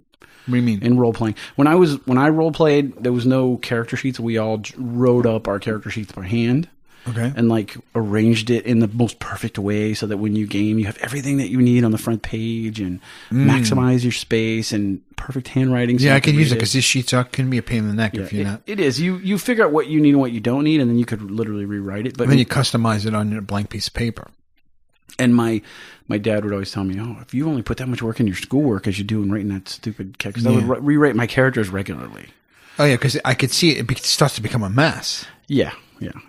What do you mean? In role playing, when I role played, there was no character sheets. We all wrote up our character sheets by hand. Okay. And like arranged it in the most perfect way so that when you game, you have everything that you need on the front page and maximize your space and perfect handwriting. So Yeah, you I could can use read it because these sheets can be a pain in the neck if you're not. It is. You figure out what you need and what you don't need, and then you could literally rewrite it. But And then you customize it on a blank piece of paper. And my dad would always tell me, "Oh, if you only put that much work in your schoolwork as you do in writing that stupid character," because I would rewrite my characters regularly. Oh yeah, because I could see it starts to become a mess. Yeah.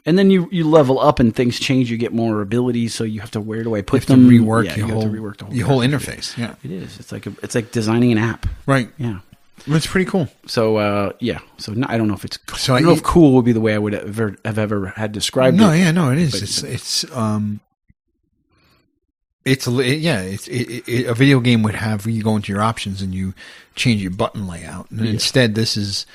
And then you level up and things change. You get more abilities, so you have to where do I put You them? have to rework You your have to rework your whole interface. Yeah, it is. It's like designing an app. right. Yeah. It's pretty cool. So So I don't know if it's. So I don't know if cool would be the way I would have ever had described No, it. yeah, no, it is. It's a video game would have you go into your options and you change your button layout. And instead, this is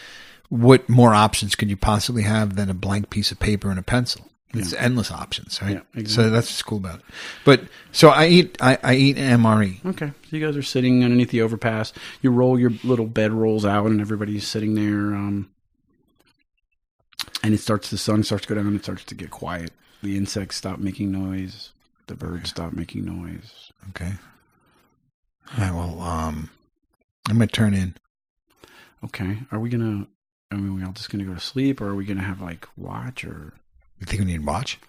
what more options could you possibly have than a blank piece of paper and a pencil? It's endless options, right? Yeah, exactly. So that's what's cool about it. But so I eat MRE. Okay, so you guys are sitting underneath the overpass. You roll your little bed rolls out, and everybody's sitting there. And the sun starts to go down, and it starts to get quiet. The insects stop making noise. The birds stop making noise. Okay. All right. Well, I'm gonna turn in. Okay. Are we all just gonna go to sleep, or are we gonna have like watch, or? You think we need to watch?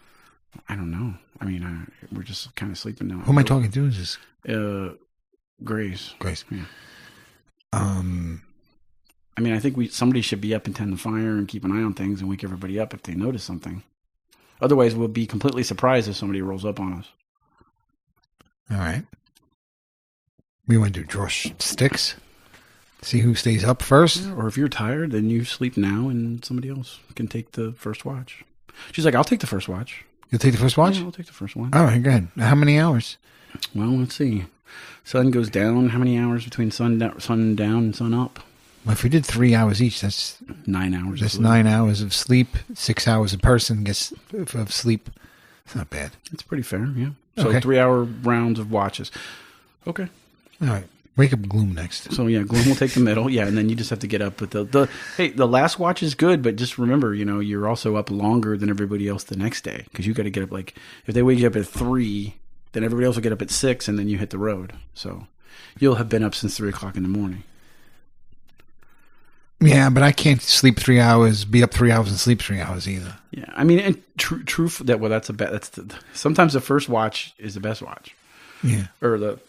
I don't know. I mean, we're just kind of sleeping now. Who am I talking to? Is this Grace? Grace? Yeah. I mean, I think somebody should be up and tend the fire and keep an eye on things and wake everybody up if they notice something. Otherwise, we'll be completely surprised if somebody rolls up on us. All right. We want to draw sticks. See who stays up first. Yeah, or if you're tired, then you sleep now and somebody else can take the first watch. She's like, I'll take the first watch. You'll take the first watch? Yeah, I'll take the first one. All right, good. How many hours? Well, let's see. Sun goes down. How many hours between sun down and sun up? Well, if we did 3 hours each, that's 9 hours. That's 9 hours of sleep. 6 hours a person gets of sleep. It's not bad. It's pretty fair, yeah. So Okay. 3 hour rounds of watches. Okay. All right. Wake up Glume next. So yeah, Glume will take the middle. Yeah, and then you just have to get up. But the last watch is good, but just remember, you're also up longer than everybody else the next day because you got to get up. Like if they wake you up at 3, then everybody else will get up at 6, and then you hit the road. So you'll have been up since 3 o'clock in the morning. Yeah, but I can't sleep 3 hours, be up 3 hours, and sleep 3 hours either. Yeah, I mean, and truth that sometimes the first watch is the best watch. Yeah, Or the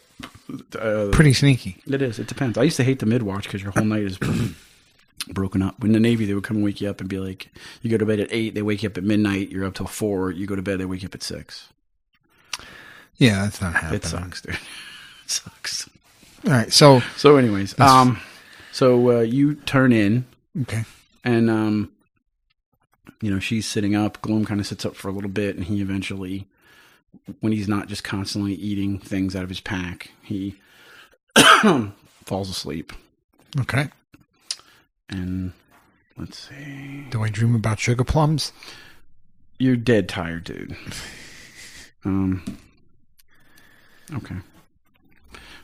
pretty sneaky. It is. It depends. I used to hate the mid watch because your whole night is broken up. In the Navy, they would come and wake you up and be like, you go to bed at 8, they wake you up at midnight, you're up till 4, you go to bed, they wake you up at 6. Yeah, that's not happening. It sucks, dude. It sucks. All right, so Anyways, you turn in, okay, and she's sitting up. Glume kind of sits up for a little bit, and he eventually, when he's not just constantly eating things out of his pack, he falls asleep. Okay. And let's see. Do I dream about sugar plums? You're dead tired, dude. Okay.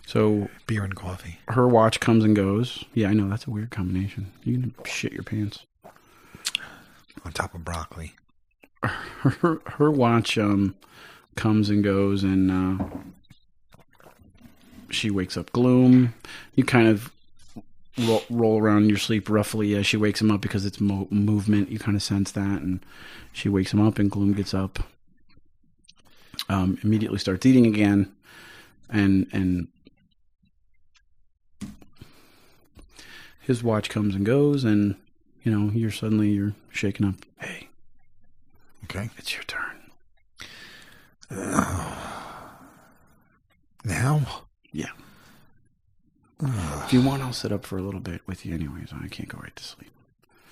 So Beer and coffee. her watch comes and goes. Yeah, I know. That's a weird combination. You're going to shit your pants. On top of broccoli. Her watch comes and goes, and she wakes up Glume. You kind of roll around in your sleep roughly as she wakes him up because it's movement. You kind of sense that, and she wakes him up, and Glume gets up, immediately starts eating again, and his watch comes and goes, and you're shaken up. Hey, okay, it's your turn. Now? Yeah. If you want, I'll sit up for a little bit with you anyways. I can't go right to sleep.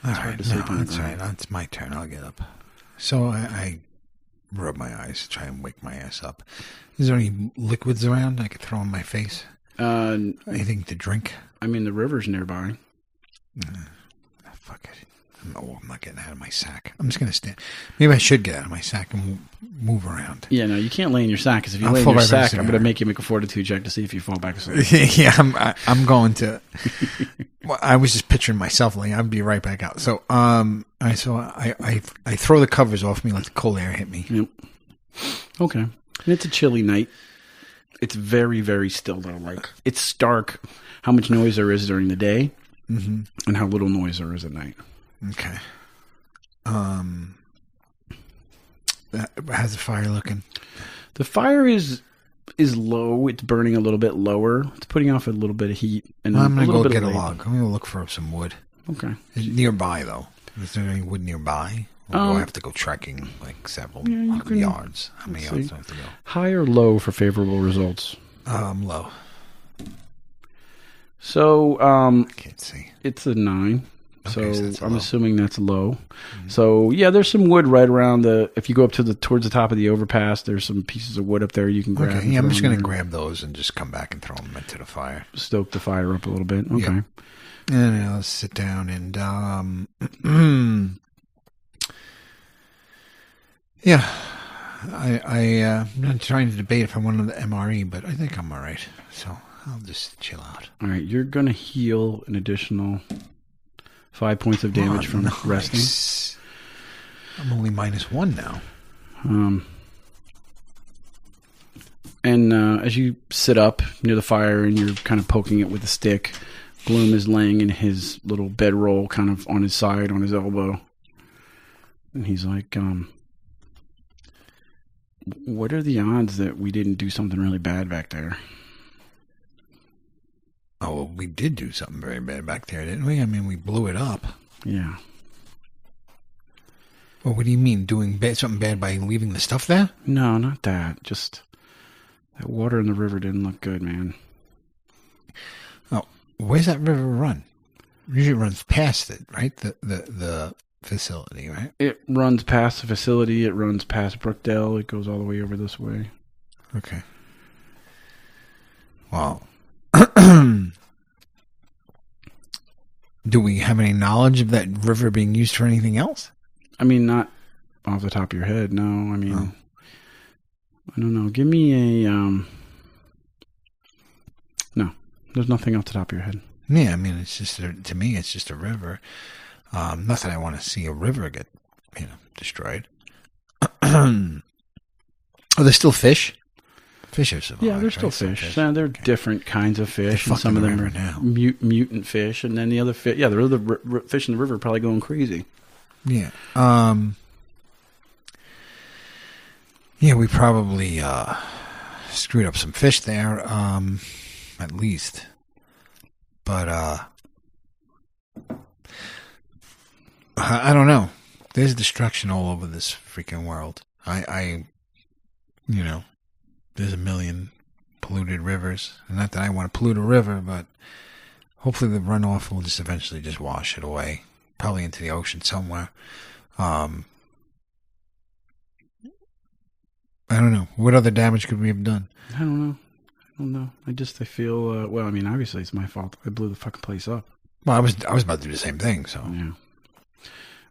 All right, that's all right. It's my turn. I'll get up. So I rub my eyes, try and wake my ass up. Is there any liquids around I could throw in my face? Anything to drink? I mean, the river's nearby. Fuck it. I'm not getting out of my sack. I'm just going to stand. Maybe I should get out of my sack and move around. Yeah, no, you can't lay in your sack, because if you lay in your sack, I'm going to make you make a fortitude check to see if you fall back asleep. Yeah, I'm going to. Well, I was just picturing myself laying. I'd be right back out. So, I throw the covers off me, let the cold air hit me. Yep. Okay. And it's a chilly night. It's very, very still, though. Like, it's stark how much noise there is during the day, and how little noise there is at night. Okay. How's the fire looking? The fire is low. It's burning a little bit lower. It's putting off a little bit of heat. And I'm going to go get a log. I'm going to look for some wood. Okay. Nearby, though. Is there any wood nearby? Or do I have to go trekking like several yards? How many yards do I have to go? High or low for favorable results? Low. So, I can't see. It's a 9. Okay, so I'm assuming that's low. Mm-hmm. So yeah, there's some wood right around if you go up towards the top of the overpass, there's some pieces of wood up there you can grab. Okay, yeah, I'm just going to grab those and just come back and throw them into the fire. Stoke the fire up a little bit. Okay. Yeah. And I'll sit down and, yeah, I'm not trying to debate if I want the MRE, but I think I'm all right. So I'll just chill out. All right. You're going to heal an additional 5 points of damage from resting. I'm only -1 now. And as you sit up near the fire and you're kind of poking it with a stick, Glume is laying in his little bedroll kind of on his side, on his elbow. And he's like, what are the odds that we didn't do something really bad back there? Oh, well, we did do something very bad back there, didn't we? I mean, we blew it up. Yeah. Well, what do you mean, doing something bad by leaving the stuff there? No, not that. Just that water in the river didn't look good, man. Oh, where's that river run? Usually it runs past it, right? The facility, right? It runs past the facility. It runs past Brookdale. It goes all the way over this way. Okay. Well, do we have any knowledge of that river being used for anything else? I mean, not off the top of your head. No, I mean, I don't know. Give me a no. There's nothing off the top of your head. Yeah, I mean, it's just to me, it's just a river. Not that I want to see a river get, destroyed. Are there still fish? Fish are survived. Yeah, there's still fish. They're okay. Different kinds of fish. And some of them are now. Mutant fish, and then the other fish. Yeah, the other fish in the river are probably going crazy. Yeah. Yeah, we probably screwed up some fish there, at least. But I don't know. There's destruction all over this freaking world. There's a million polluted rivers. Not that I want to pollute a river, but hopefully the runoff will just eventually just wash it away. Probably into the ocean somewhere. I don't know. What other damage could we have done? I don't know. I feel, well, I mean, obviously it's my fault. I blew the fucking place up. Well, I was about to do the same thing, so. Yeah.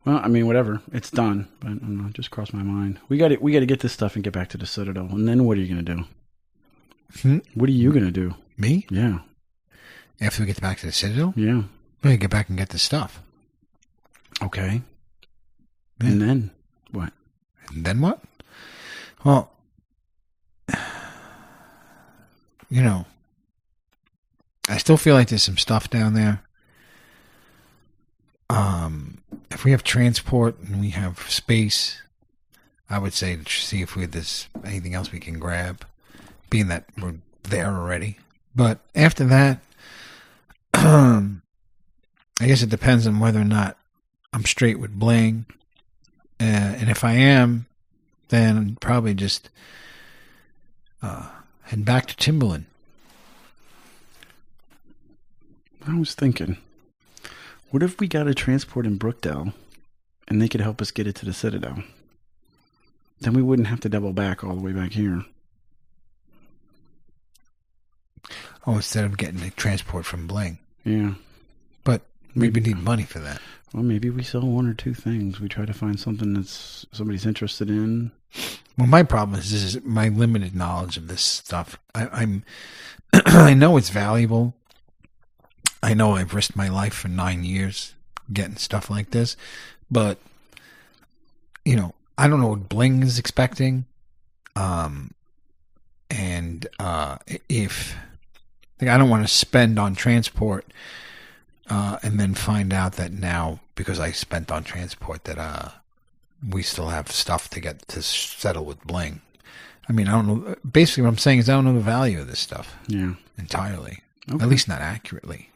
Well, I mean, whatever. It's done, but I don't know, it just crossed my mind. We got to get this stuff and get back to the Citadel, and then what are you going to do? What are you going to do? Me? Yeah. After we get back to the Citadel? Yeah. We're going to get back and get the stuff. Okay. Yeah. And then what? And then what? Well, you know, I still feel like there's some stuff down there. If we have transport and we have space, I would say to see if there's anything else we can grab, being that we're there already. But after that, I guess it depends on whether or not I'm straight with Bling. And if I am, then probably just head back to Timberland. I was thinking, what if we got a transport in Brookdale and they could help us get it to the Citadel? Then we wouldn't have to double back all the way back here. Oh, instead of getting the transport from Bling. Yeah. But we would need money for that. Well, maybe we sell one or two things. We try to find something that's somebody's interested in. Well, my problem is my limited knowledge of this stuff. I'm I know it's valuable. I know I've risked my life for 9 years getting stuff like this, but you know, I don't know what Bling is expecting. If like, I don't want to spend on transport and then find out that now because I spent on transport that we still have stuff to get to settle with Bling. I mean, I don't know. Basically, what I'm saying is I don't know the value of this stuff. Yeah, entirely. Okay. At least not accurately.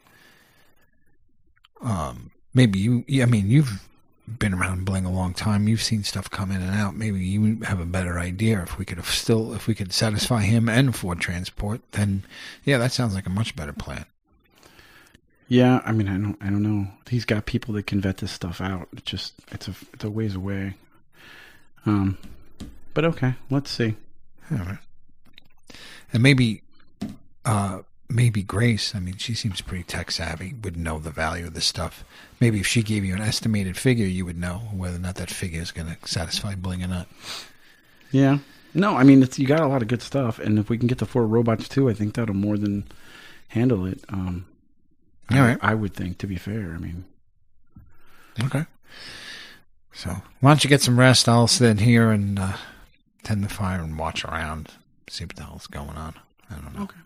Maybe you've been around Bling a long time. You've seen stuff come in and out. Maybe you have a better idea. If we could satisfy him and afford transport, then yeah, that sounds like a much better plan. Yeah, I mean, I don't know. He's got people that can vet this stuff out. It's a ways away. But okay, let's see. All right. And maybe Grace, I mean, she seems pretty tech savvy, would know the value of this stuff. Maybe if she gave you an estimated figure, you would know whether or not that figure is going to satisfy Bling or not. Yeah. No, I mean, you got a lot of good stuff, and if we can get the 4 robots too, I think that'll more than handle it. All right. I would think, to be fair. I mean, okay. So why don't you get some rest? I'll sit here and tend the fire and watch around, see what the hell's going on. I don't know. Okay.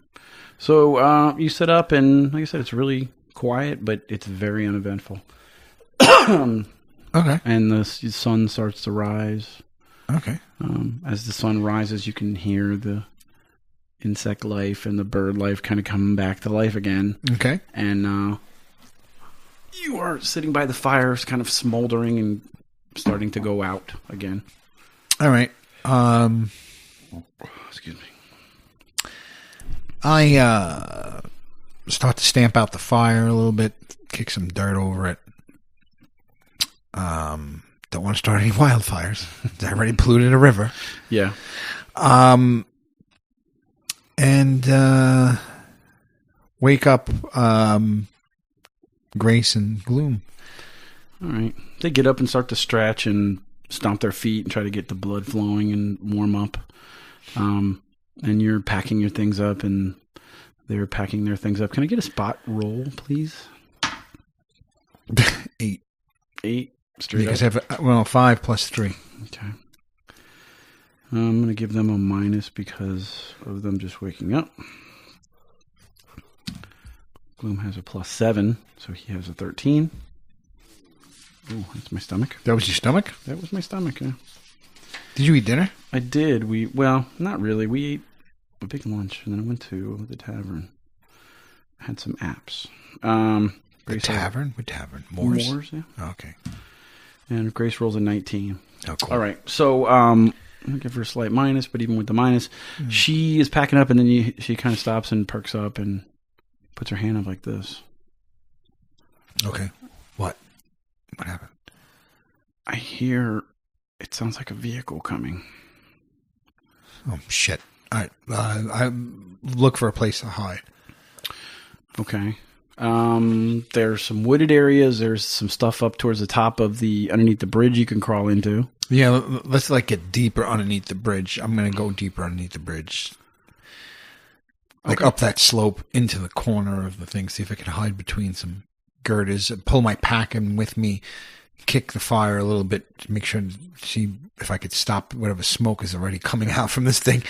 So you sit up, and like I said, it's really quiet, but it's very uneventful. Okay. And the sun starts to rise. Okay. As the sun rises, you can hear the insect life and the bird life kind of coming back to life again. Okay. And you are sitting by the fire, kind of smoldering and starting to go out again. All right. Excuse me. I start to stamp out the fire a little bit, kick some dirt over it. Don't want to start any wildfires. I already polluted a river. Yeah. And wake up Grace and Glume. All right. They get up and start to stretch and stomp their feet and try to get the blood flowing and warm up. And you're packing your things up, and they're packing their things up. Can I get a spot roll, please? 8. 8 straight because up. I have 5 plus 3. Okay. I'm going to give them a minus because of them just waking up. Glume has a plus 7, so he has a 13. Oh, that's my stomach. That was your stomach? That was my stomach, yeah. Did you eat dinner? I did. Well, not really. We ate a big lunch, and then I went to the tavern. Had some apps. The tavern? What tavern? Moore's? Moore's, yeah. Oh, okay. And Grace rolls a 19. Oh, cool. All right. So, I'm going to give her a slight minus, but even with the minus, she is packing up, and then she kind of stops and perks up and puts her hand up like this. Okay. What? What happened? I hear... It sounds like a vehicle coming. Oh, shit. All right. I look for a place to hide. Okay. There's some wooded areas. There's some stuff up towards the top of underneath the bridge you can crawl into. Yeah, let's get deeper underneath the bridge. I'm going to go deeper underneath the bridge. like up that slope into the corner of the thing, see if I could hide between some girders, pull my pack in with me, kick the fire a little bit to make sure to see if I could stop whatever smoke is already coming out from this thing,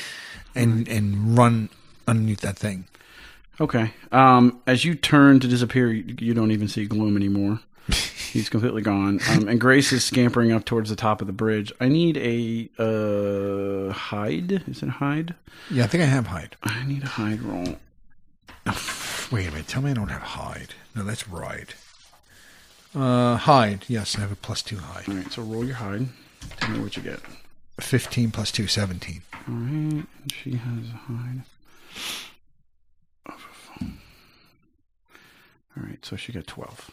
and run underneath that thing. Okay. As you turn to disappear, you don't even see Glume anymore. He's completely gone. And Grace is scampering up towards the top of the bridge. I need a hide. Is it hide? Yeah, I think I have hide. I need a hide roll. Wait a minute. Tell me I don't have hide. No, that's ride. Hide. Yes, I have a +2 hide. All right, so roll your hide. Tell me what you get. 15 + 2, 17. All right, she has a hide. All right, so she got 12.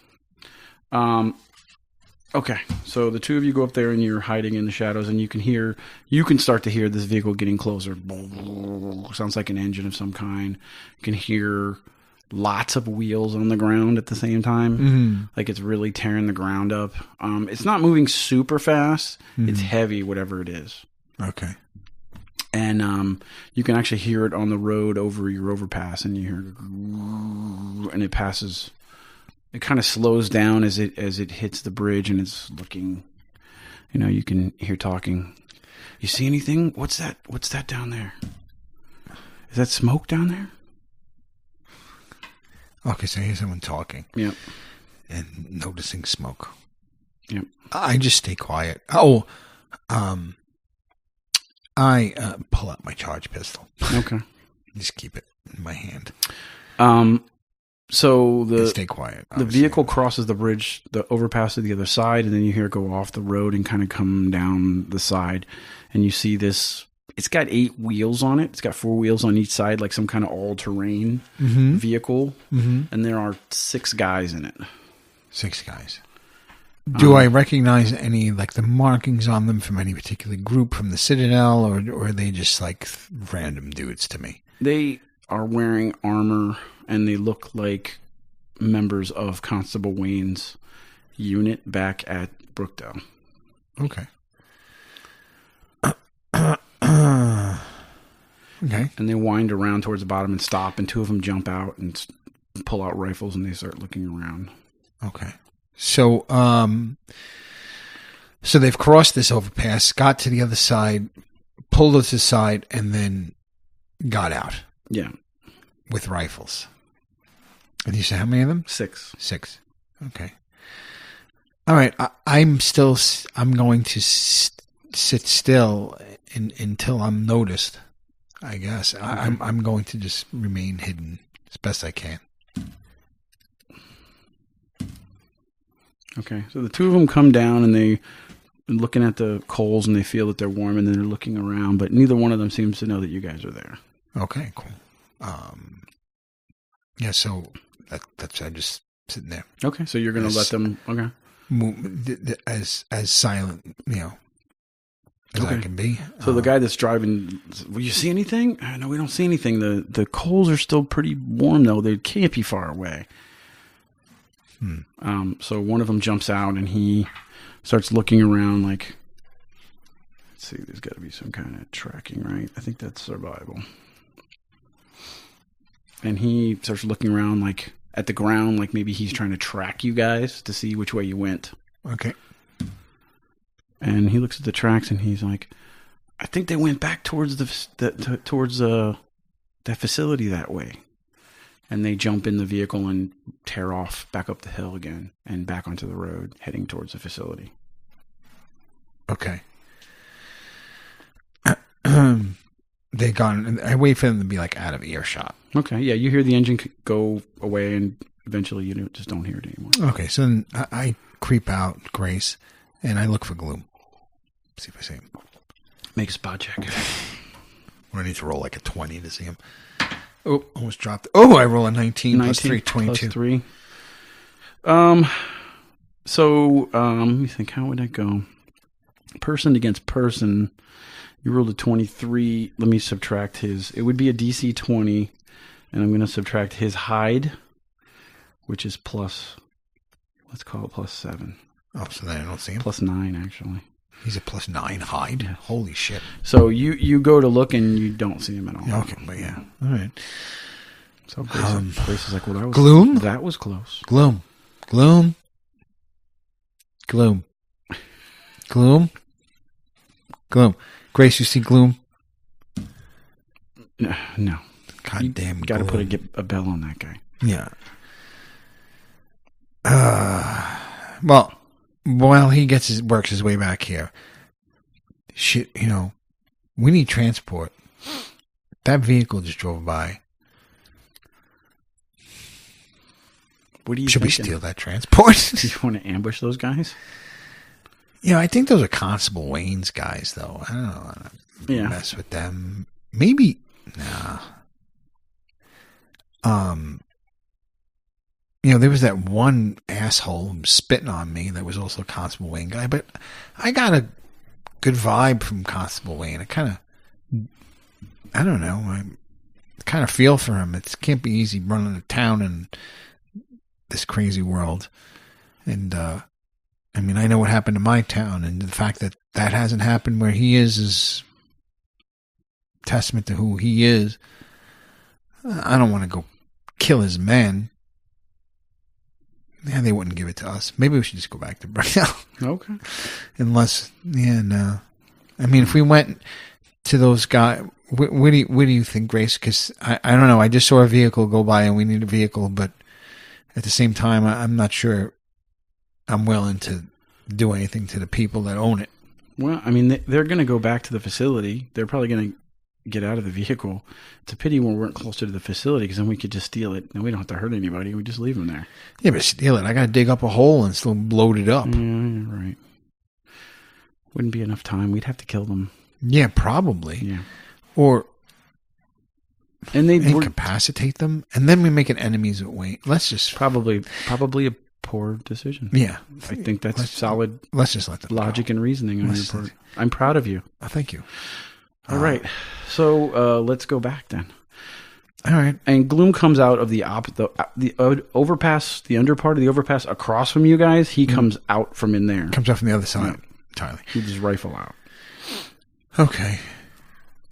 Okay, so the two of you go up there and you're hiding in the shadows, and you can start to hear this vehicle getting closer. Sounds like an engine of some kind. You can hear lots of wheels on the ground at the same time. Like it's really tearing the ground up. It's not moving super fast. It's heavy, whatever it is. Okay. And you can actually hear it on the road over your overpass, and you hear, and it passes. It kind of slows down as it hits the bridge, and it's looking. You can hear talking. You see anything? What's that? What's that down there? Is that smoke down there? Okay, so here's someone talking. Yep. And noticing smoke. Yep. I just stay quiet. Oh, I pull out my charge pistol. Okay. Just keep it in my hand. So and stay quiet. The vehicle crosses the bridge, the overpass to the other side, and then you hear it go off the road and kind of come down the side, and you see this. It's got 8 wheels on it. It's got 4 wheels on each side, like some kind of all-terrain vehicle, and there are 6 guys in it. 6 guys. Do I recognize any, like the markings on them from any particular group from the Citadel, or are they just like random dudes to me? They are wearing armor, and they look like members of Constable Wayne's unit back at Brookdale. Okay. Okay. And they wind around towards the bottom and stop, and 2 of them jump out and pull out rifles, and they start looking around. Okay. So, so they've crossed this overpass, got to the other side, pulled us aside, and then got out. Yeah. With rifles. And you said how many of them? 6. 6. Okay. All right. I'm going to sit still until I'm noticed, I guess. I'm going to just remain hidden as best I can. Okay, so the 2 of them come down, and they're looking at the coals, and they feel that they're warm, and then they're looking around, but neither one of them seems to know that you guys are there. Okay, cool. Yeah, so that's I'm just sitting there. Okay, so you're going to let them. Okay, move as silent, as I can be. So the guy that's driving, will you see anything? No, we don't see anything. The coals are still pretty warm, though. They can't be far away. So one of them jumps out, and he starts looking around like, let's see, there's got to be some kind of tracking, right? I think that's survival. And he starts looking around like at the ground, like maybe he's trying to track you guys to see which way you went. Okay. And he looks at the tracks, and he's like, I think they went back towards that facility that way. And they jump in the vehicle and tear off back up the hill again and back onto the road, heading towards the facility. Okay. They gone. I wait for them to be like out of earshot. Okay, yeah, you hear the engine go away, and eventually you just don't hear it anymore. Okay, so then I creep out, Grace, and I look for Glume. See if I see him. Make a spot check. I need to roll like a 20 to see him. Oh, almost dropped. Oh, I roll a 19 plus 3, 22. Plus 3. So, let me think. How would that go? Person against person. You rolled a 23. Let me subtract his. It would be a DC 20. And I'm going to subtract his hide, which is plus, let's call it plus 7. Oh, so then I don't see him? Plus 9, actually. He's a plus 9 hide? Yeah. Holy shit. So you go to look, and you don't see him at all. Okay, but yeah. All right. So Grace is like, well, Glume? That was close. Glume. Grace, you see Glume? No. God damn. Got to put a bell on that guy. Yeah. Well, he works his way back here. Shit, we need transport. That vehicle just drove by. What do you Should thinking? we steal that transport? Do you want to ambush those guys? I think those are Constable Wayne's guys, though. I don't know. Yeah. Mess with them. Maybe. Nah. There was that one asshole spitting on me that was also a Constable Wayne guy, but I got a good vibe from Constable Wayne. I don't know. I kind of feel for him. It can't be easy running a town in this crazy world. And, I know what happened to my town, and the fact that hasn't happened where he is testament to who he is. I don't want to go kill his men. Yeah, they wouldn't give it to us. Maybe we should just go back to Brunel. Okay. Unless, no. If we went to those guys, what do you think, Grace? Because I don't know. I just saw a vehicle go by, and we need a vehicle, but at the same time, I'm not sure I'm willing to do anything to the people that own it. Well, they're going to go back to the facility. They're probably going to get out of the vehicle. It's a pity we weren't closer to the facility, because then we could just steal it, and we don't have to hurt anybody. We just leave them there. Yeah, but steal it. I got to dig up a hole and still load it up. Yeah, you're right. Wouldn't be enough time. We'd have to kill them. Yeah, probably. Yeah. Or they'd incapacitate them, and then we make it enemies at Wayne. Let's just probably a poor decision. Yeah, I think that's solid. Let's just let them logic go. and reasoning on your part. I'm proud of you. Thank you. All right, so let's go back then. All right. And Glume comes out of the overpass, the under part of the overpass across from you guys. He comes out from in there. Comes out from the other side entirely. With his rifle out. Okay.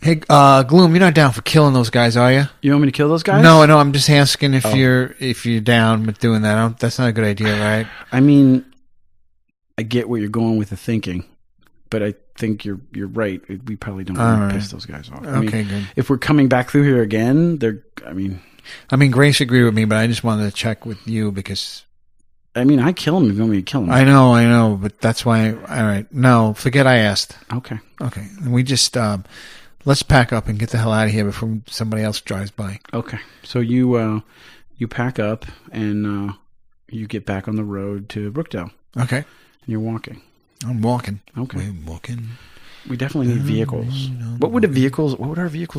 Hey, Glume, you're not down for killing those guys, are you? You want me to kill those guys? No, I'm just asking if you're down with doing that. That's not a good idea, right? I get where you're going with the thinking, but I think you're right. We probably don't want to piss those guys off. Okay, good. If we're coming back through here again, Grace agreed with me, but I just wanted to check with you because I kill him if you want me to kill him. I know, but that's why. All right, no, forget I asked. Okay. And we just let's pack up and get the hell out of here before somebody else drives by. Okay, so you pack up and you get back on the road to Brookdale. Okay, and you're walking. I'm walking. Okay, we're walking. We definitely need vehicles. What would our vehicles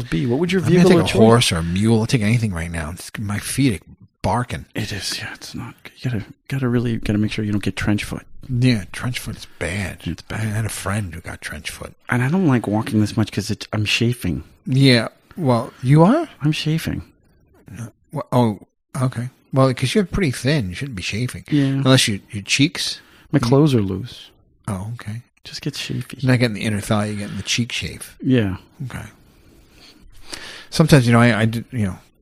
be? What would your I'm vehicle gonna take a horse or a mule. I'll take anything right now. My feet are barking. It is. Yeah, it's not. You gotta make sure you don't get trench foot. Yeah, trench foot is bad. It's bad. I had a friend who got trench foot, and I don't like walking this much because I'm chafing. Yeah. Well, you are. I'm chafing. Oh, okay. Well, because you're pretty thin, you shouldn't be chafing. Yeah. Unless your cheeks. My clothes are loose. Oh, okay. Just get chafy. You're not getting the inner thigh, you're getting the cheek shave. Yeah. Okay. Sometimes, I do,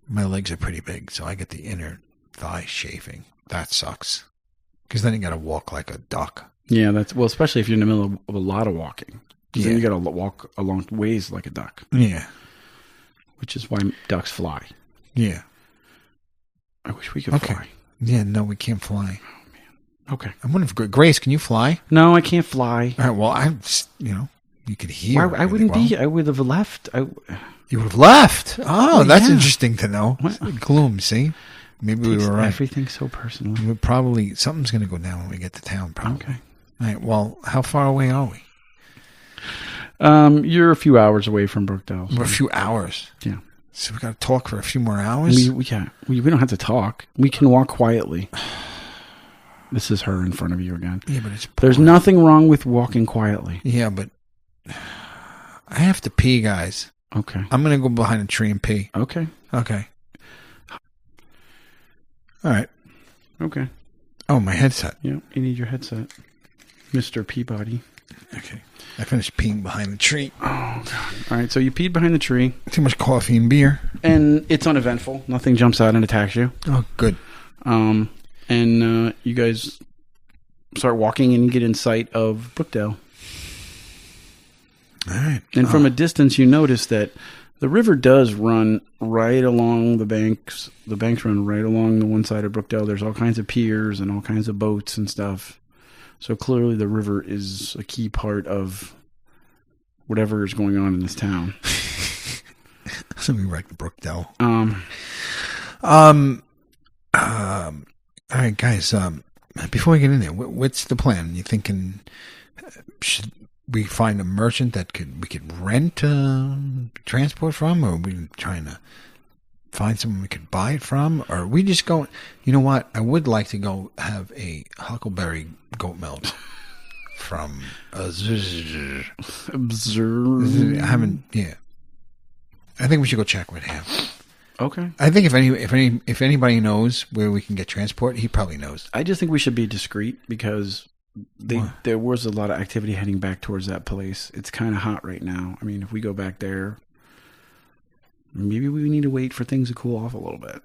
my legs are pretty big, so I get the inner thigh chafing. That sucks. Because then you got to walk like a duck. Yeah, especially if you're in the middle of a lot of walking. Because then you got to walk a long ways like a duck. Yeah. Which is why ducks fly. Yeah. I wish we could fly. Yeah, no, we can't fly. Oh, man. Okay. I'm wondering if Grace, can you fly? No, I can't fly. All right, well, you could hear. I wouldn't be. I would have left. You would have left? Oh, that's interesting to know. What? Gloom, see? Maybe we were right. Everything's so personal. Something's going to go down when we get to town, probably. Okay. All right, well, how far away are we? You're a few hours away from Brookdale. We're a few hours. Yeah. So we got to talk for a few more hours? We don't have to talk. We can walk quietly. This is her in front of you again. Yeah, but there's nothing wrong with walking quietly. Yeah, but I have to pee, guys. Okay. I'm going to go behind a tree and pee. Okay. All right. Okay. Oh, my headset. Yeah, you need your headset. Mr. Peabody. Okay. I finished peeing behind the tree. Oh, God. All right, so you peed behind the tree. Too much coffee and beer. And it's uneventful. Nothing jumps out and attacks you. Oh, good. And you guys start walking and you get in sight of Brookdale. All right. And from a distance, you notice that the river does run right along the banks. The banks run right along the one side of Brookdale. There's all kinds of piers and all kinds of boats and stuff. So clearly the river is a key part of whatever is going on in this town. Something like Brookdale. All right, guys. Before we get in there, what's the plan? You thinking should we find a merchant that we could rent transport from, or are we trying to find someone we could buy it from, or are we just going? You know what? I would like to go have a huckleberry goat milk from. Observe. I haven't. Yeah. I think we should go check with him. Okay. I think if anybody knows where we can get transport, he probably knows. I just think we should be discreet because there was a lot of activity heading back towards that place. It's kind of hot right now. I mean, if we go back there, maybe we need to wait for things to cool off a little bit.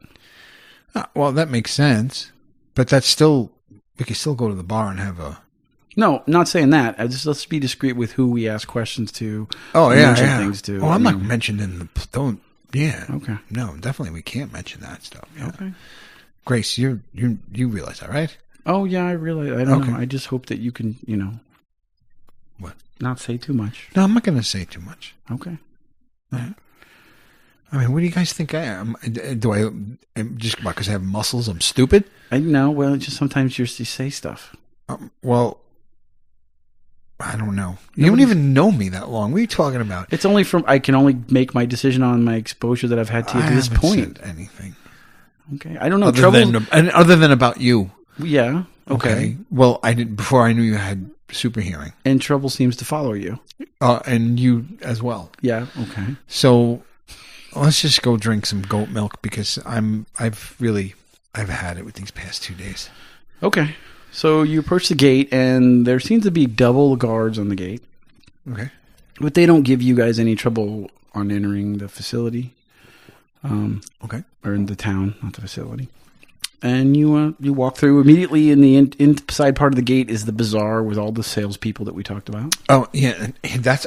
Well, that makes sense, but that's still we can still go to the bar and have a. No, not saying that. Let's be discreet with who we ask questions to. Oh yeah. Things to. Oh, I'm not mentioning the don't. Yeah. Okay. No, definitely we can't mention that stuff. Yeah. Okay. Grace, you realize that, right? Oh yeah, I realize. I don't know. I just hope that you can, what? Not say too much. No, I'm not going to say too much. Okay. Right. I mean, what do you guys think I am? Do I just because I have muscles? I'm stupid. I know. Well, just sometimes you say stuff. Well. I don't know. You don't even know me that long. What are you talking about? It's only I can only make my decision on my exposure that I've had to you to this point. Said anything. Okay. I don't know. Other than about you. Yeah. Okay. Well, I did before I knew you had super hearing. And trouble seems to follow you. And you as well. Yeah. Okay. So let's just go drink some goat milk because I've had it with these past 2 days. Okay. So you approach the gate, and there seems to be double guards on the gate. Okay. But they don't give you guys any trouble on entering the facility. Okay. Or in the town, not the facility. And you walk through. Immediately in the inside part of the gate is the bazaar with all the salespeople that we talked about. Oh, yeah.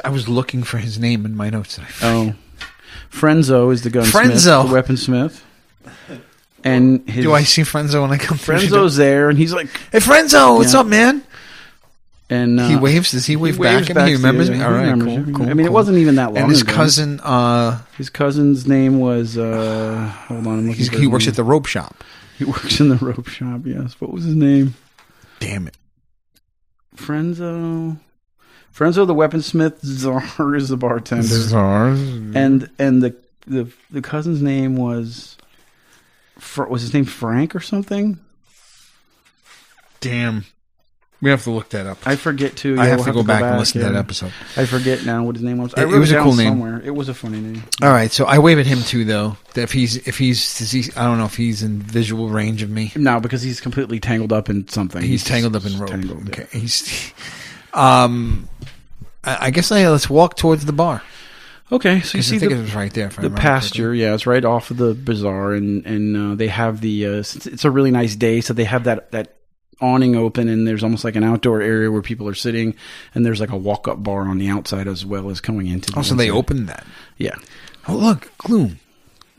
I was looking for his name in my notes. Frenzo is the gunsmith, the weaponsmith. And do I see Frenzo when I come through? Frenzo's there, and he's like, "Hey, Frenzo, what's up, man?" And he waves. Does he wave back at me? He remembers me. All right, cool. I mean, it wasn't even that long. And his ago. cousin, his cousin's name was. Hold on, he works at the rope shop. He works in the rope shop. Yes. What was his name? Damn it, Frenzo. Frenzo, the weaponsmith. Czar is the bartender. Czar. And the cousin's name was. Was his name Frank or something? Damn. We have to look that up. I forget too. Yeah, I have to go back and listen to that episode. I forget now what his name was. It was a cool name. Somewhere. It was a funny name. All right, so I wave at him too, though. If he's, I don't know if he's in visual range of me. No, because he's completely tangled up in something. He's tangled up in rope. Tangled, okay. Yeah. He's. I guess let's walk towards the bar. Okay, so you see it was right there. The pasture, yeah, it's right off of the bazaar, and they have the. It's a really nice day, so they have that awning open, and there's almost like an outdoor area where people are sitting, and there's like a walk-up bar on the outside as well as coming into. So they opened that. Yeah. Oh look, Glume,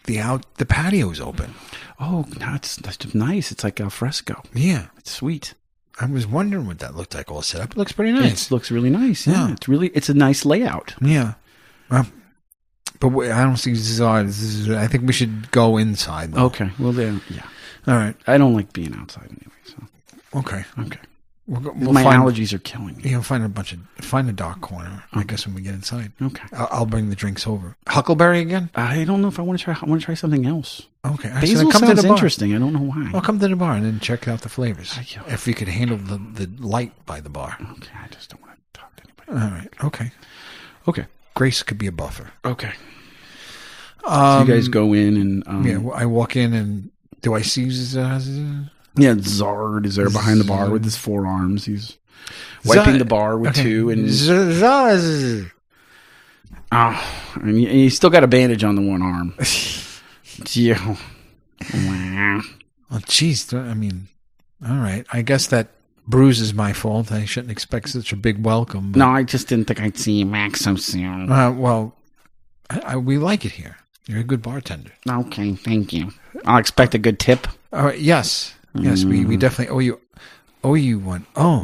the patio's open. Oh, that's nice. It's like al fresco. Yeah, it's sweet. I was wondering what that looked like all set up. It looks pretty nice. It looks really nice. Yeah. It's a nice layout. Yeah. But I don't see Czar. I think we should go inside, though. Okay. Well, then, yeah. All right. I don't like being outside anyway, so. Okay. My allergies are killing me. Yeah, find a dark corner, I guess, when we get inside. Okay. I'll bring the drinks over. Huckleberry again? I don't know if I want to try. I want to try something else. Okay. Basil sounds interesting. I don't know why. I'll come to the bar and then check out the flavors. If we could handle the light by the bar. Okay. I just don't want to talk to anybody. All right. Okay. Okay. Grace could be a buffer. Okay. So you guys go in and... I walk in and do I see... Yeah, Zard is there behind the bar with his forearms. He's wiping the bar with two. And and you still got a bandage on the one arm. Yeah. Well, geez. I mean, all right. I guess that bruise is my fault. I shouldn't expect such a big welcome. No, I just didn't think I'd see you back so soon. Well, we like it here. You're a good bartender. Okay, thank you. I'll expect a good tip. All right. Yes. Yes, we definitely owe you one. Oh,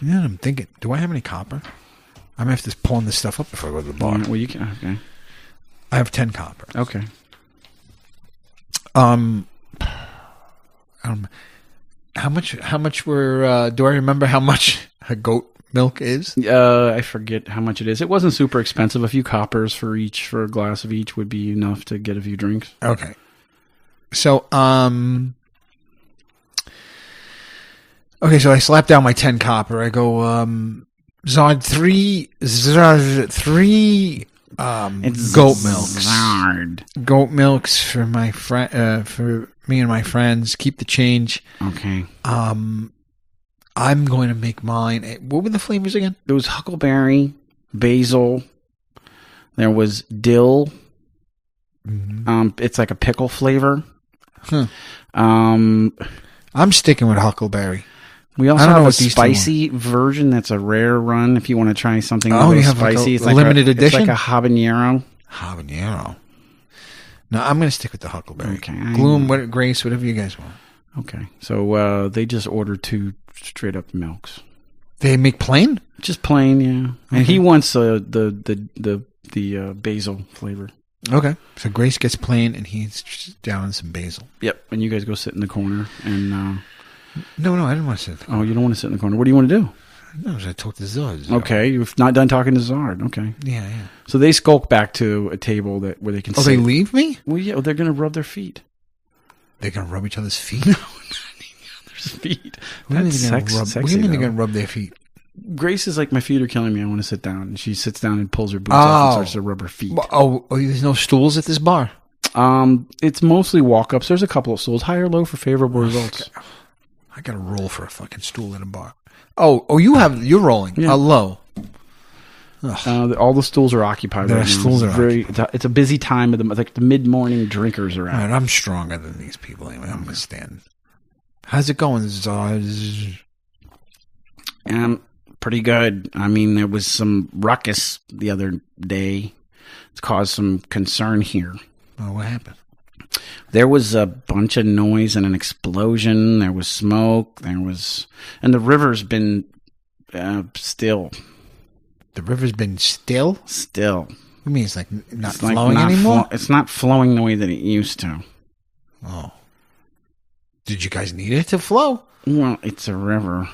yeah. I'm thinking. Do I have any copper? I'm gonna have to pawn this stuff up before I go to the bar. Well, you can. Okay. I have 10 copper. Okay. How much were? Do I remember how much a goat milk is? I forget how much it is. It wasn't super expensive. A few coppers for a glass of each would be enough to get a few drinks. Okay. So, okay, so I slap down my 10 copper. I go, Zard, three goat milks. Zard. Goat milks for my for me and my friends. Keep the change. Okay. I'm going to make mine. What were the flavors again? There was huckleberry, basil. There was dill. Mm-hmm. It's like a pickle flavor. Huh. I'm sticking with huckleberry. We also have a spicy version that's a rare run if you want to try something a little spicy. It's like a limited edition? It's like a habanero. Habanero. No, I'm going to stick with the huckleberry. Okay. Glume, Grace, whatever you guys want. Okay. So they just ordered 2 straight up milks. They make plain? Just plain, yeah. And he wants the basil flavor. Okay. So Grace gets plain and he's down some basil. Yep. And you guys go sit in the corner and... No, I didn't want to sit. Oh, you don't want to sit in the corner. What do you want to do? No, I talk to Zard. Okay, you've not done talking to Zard. Okay. Yeah. So they skulk back to a table where they can sit. Oh, they leave me? Well, yeah, they're going to rub their feet. They're going to rub each other's feet? No, not each other's feet. That's sexy. What do you mean they're going to rub their feet? Grace is like, my feet are killing me. I want to sit down. And she sits down and pulls her boots off and starts to rub her feet. Oh, there's no stools at this bar? It's mostly walk-ups. There's a couple of stools. High or low for favorable results. I got to roll for a fucking stool in a bar. Oh, you're rolling. Yeah. Low. All the stools are occupied right now. Stools are occupied. It's a busy time of like the mid-morning drinkers are out. All right, I'm stronger than these people anyway. I'm going to stand. How's it going, Zard? Pretty good. I mean, there was some ruckus the other day. It's caused some concern here. Oh, what happened? There was a bunch of noise and an explosion. There was smoke. And the river's been still. The river's been still? Still. What do you mean? It's like not flowing anymore? It's not flowing the way that it used to. Oh. Did you guys need it to flow? Well, it's a river.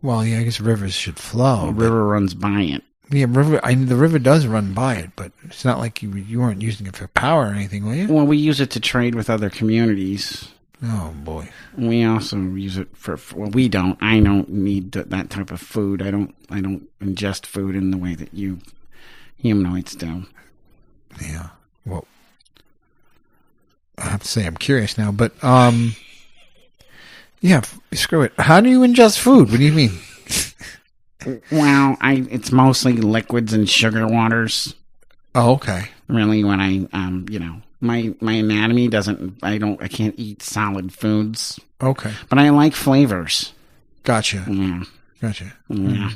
Well, yeah, I guess rivers should flow. The river runs by it. Yeah, the river does run by it, but it's not like you weren't using it for power or anything, were you? Well, we use it to trade with other communities. Oh, boy. We also use it for we don't. I don't need that type of food. I don't ingest food in the way that you humanoids do. Yeah. Well, I have to say I'm curious now, but yeah, screw it. How do you ingest food? What do you mean? Well, it's mostly liquids and sugar waters. Oh, okay. Really, when my anatomy I can't eat solid foods. Okay. But I like flavors. Gotcha. Yeah. Gotcha. Yeah.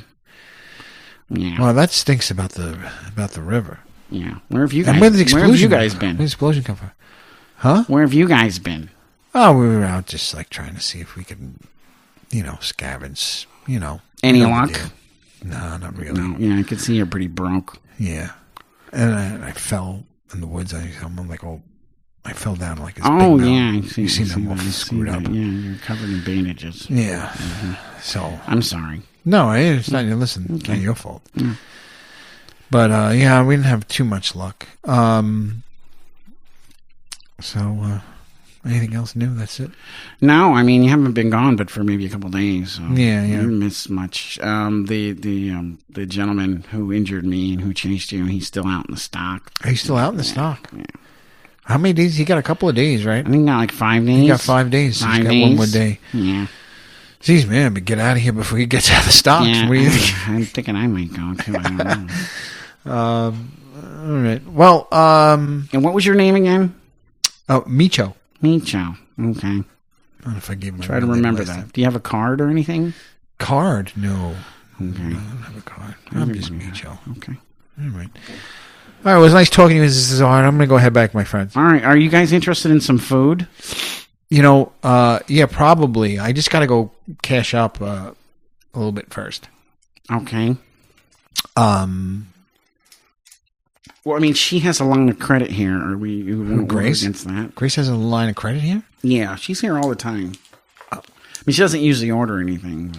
Yeah. Well, that stinks about the river. Yeah. Where have you guys been? Where did the explosion come from? Huh? Where have you guys been? Oh, we were out just like trying to see if we could, scavenge, Any luck? No, not really. No, yeah, I could see you're pretty broke. Yeah. And I fell in the woods. I fell down like this. Oh, big yeah. I see, you seem I'm all screwed up. Yeah, you're covered in bandages. Yeah. Mm-hmm. So. I'm sorry. No, it's not. Listen, it's not your fault. Mm. But, yeah, we didn't have too much luck. Anything else new? That's it? No, I mean, you haven't been gone, but for maybe a couple of days. So yeah. You didn't miss much. The gentleman who injured me and who chased you, he's still out in the stock. He's still out in the stock? Yeah. How many days? He got a couple of days, right? I think got like 5 days. He got 5 days. So he's got one more day. Yeah. Jeez, man, but get out of here before he gets out of the stocks. Yeah, What do you think? I'm thinking I might go too. I don't know. All right. Well, And what was your name again? oh, Meecho. Meecho. Okay. I don't know if I gave my Try to real name remember last that. time. Do you have a card or anything? Card? No. Okay. I don't have a card. I'm just Meecho. Okay. All right. All right. It was nice talking to you, Mrs. Zahar. I'm going to go head back, my friends. All right. Are you guys interested in some food? Yeah, probably. I just got to go cash up a little bit first. Okay. Well, I mean, she has a line of credit here. Are we won't go Grace? against that? Grace has a line of credit here? Yeah, she's here all the time. I mean, she doesn't usually order anything.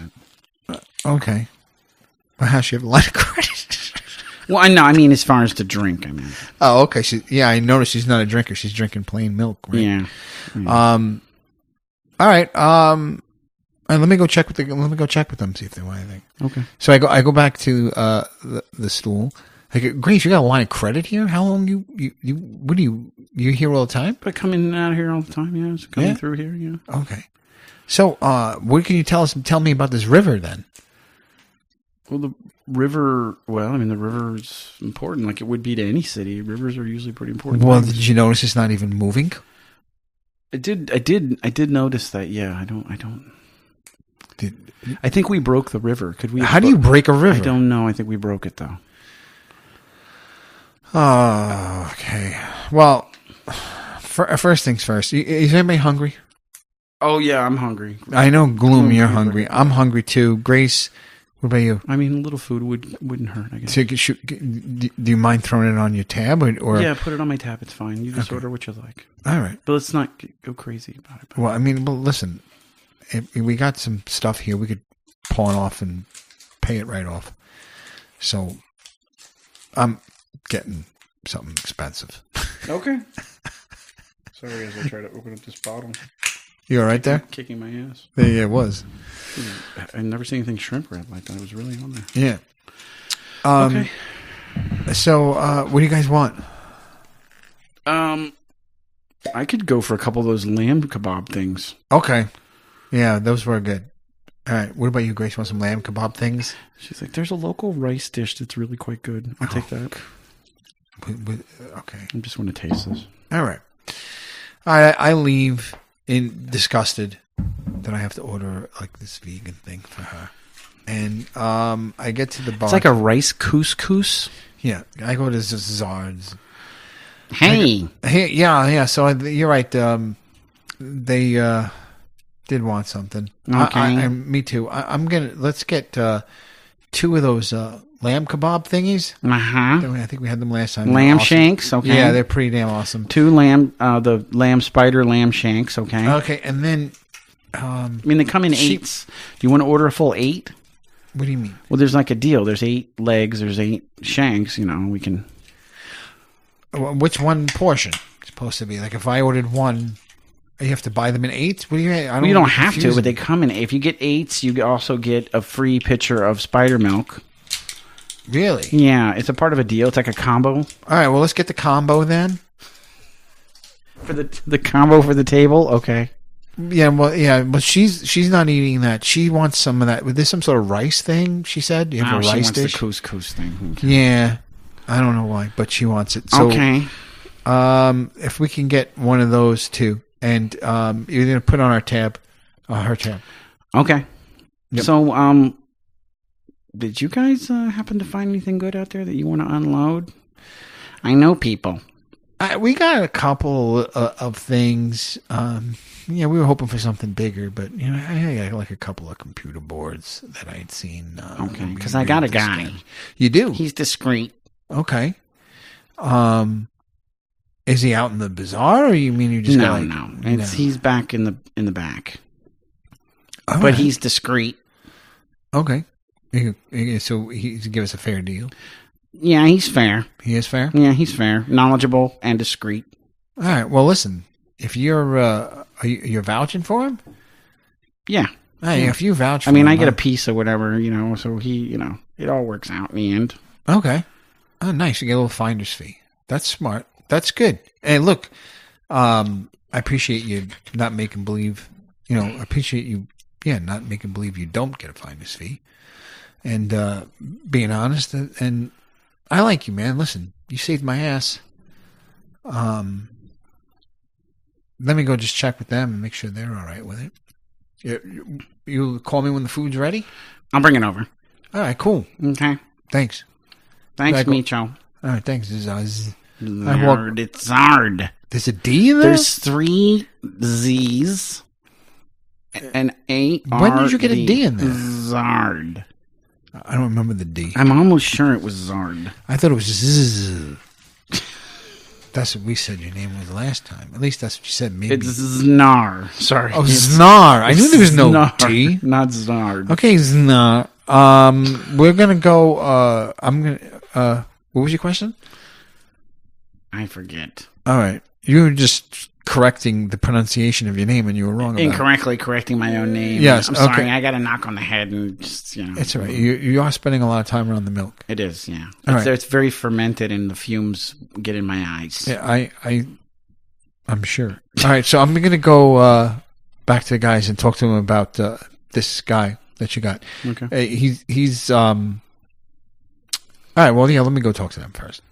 But... Okay. Well, how she have a line of credit? Well, I know. I mean, as far as to drink, I mean. Oh, okay. I noticed she's not a drinker. She's drinking plain milk, right? Yeah. All right. And let me go check with them, see if they want anything. Okay. So I go back to the stool. I go, Grace, you got a line of credit here? How long you here all the time? But coming out here all the time, yeah. It's coming through here, yeah. Okay. So, what can you tell me about this river then? Well, the river, the river is important, like it would be to any city. Rivers are usually pretty important. Well, did you notice it's not even moving? I did notice that. Yeah, I don't. I think we broke the river. Could we? How do you break a river? I don't know. I think we broke it though. Oh, okay. Well, first things first. Is anybody hungry? Oh yeah, I'm hungry. I know, Glume, you're hungry. I'm hungry too. Grace, what about you? I mean, a little food wouldn't hurt, I guess. So do you mind throwing it on your tab? Or yeah, put it on my tab. It's fine. You just order what you like. All right. But let's not go crazy about it. Well, I mean, listen. If we got some stuff here. We could pawn off and pay it right off. So I'm getting something expensive. Okay. Sorry, as I try to open up this bottle. You all right there? Kicking my ass. Yeah, it was. I've never seen anything shrimp wrap like that. It was really on there. Yeah. Okay. So, what do you guys want? I could go for a couple of those lamb kebab things. Okay. Yeah, those were good. All right. What about you, Grace? Want some lamb kebab things? She's like, there's a local rice dish that's really quite good. I'll take that. Okay. I just want to taste this. All right. I leave disgusted that I have to order like this vegan thing for her. And I get to the bar. It's like a rice couscous. Yeah. I go to Zard's. Hey. Yeah. So you're right. They did want something. Okay. Me too. Let's get 2 of those lamb kebab thingies. Uh-huh. I think we had them last time. Lamb awesome. shanks, okay. Yeah, they're pretty damn awesome. 2 the lamb spider lamb shanks, okay. Okay, and then I mean, they come in 8s. Do you want to order a full 8? What do you mean? Well, there's like a deal. There's 8 legs, there's 8 shanks, we can... Which one portion? It's supposed to be like if I ordered 1, you have to buy them in 8s? What do you mean? You don't have to, but they come in. If you get 8s, you also get a free pitcher of spider milk. Really? Yeah, it's a part of a deal. It's like a combo. All right, well, let's get the combo then. For the combo for the table? Okay. Yeah, but she's not eating that. She wants some of that. There's some sort of rice thing, she said. You have a rice dish? She wants the couscous thing. Okay. Yeah. I don't know why, but she wants it. So, okay. If we can get one of those too. And you're going to put on our tab, her tab. Okay. Yep. So, did you guys happen to find anything good out there that you want to unload? I know people. We got a couple of things. We were hoping for something bigger, but I got like a couple of computer boards that I'd seen. Okay, because I got a guy. You do? He's discreet. Okay. Is he out in the bazaar, or you mean you just no? He's back in the back. All but right. He's discreet. Okay. So he's give us a fair deal. Yeah, he's fair. He is fair? Yeah, he's fair. Knowledgeable and discreet. All right. Well, listen. If you're you're vouching for him? Yeah. Hey, if you vouch for him. I mean, I get a piece or whatever, so he, it all works out in the end. Okay. Oh, nice. You get a little finder's fee. That's smart. That's good. And look, I appreciate you not making believe. I appreciate you, not making believe you don't get a finder's fee, and being honest. And I like you, man. Listen, you saved my ass. Let me go just check with them and make sure they're all right with it. You call me when the food's ready? I'll bring it over. All right, cool. Okay. Thanks. Thanks, Meecho. All right, thanks. It's Zard. There's a D in there? There's 3 Z's and 8 R. When did you get a D in there? Zard. I don't remember the D. I'm almost sure it was Zard. I thought it was Zzz. That's what we said your name was last time. At least that's what you said. Maybe it's Znar. Sorry. Oh, Znar. I knew there was no Znar, D. not Zard. Okay, Znar. We're gonna go. What was your question? I forget. All right, you were just correcting the pronunciation of your name, and you were wrong. Incorrectly correcting my own name. Yes, I'm sorry. okay. I got a knock on the head, and just It's all right. You are spending a lot of time around the milk. It is, yeah. It's very fermented, and the fumes get in my eyes. Yeah, I'm sure. All right, so I'm gonna go back to the guys and talk to them about this guy that you got. Okay. He's all right. Well, yeah. Let me go talk to them first.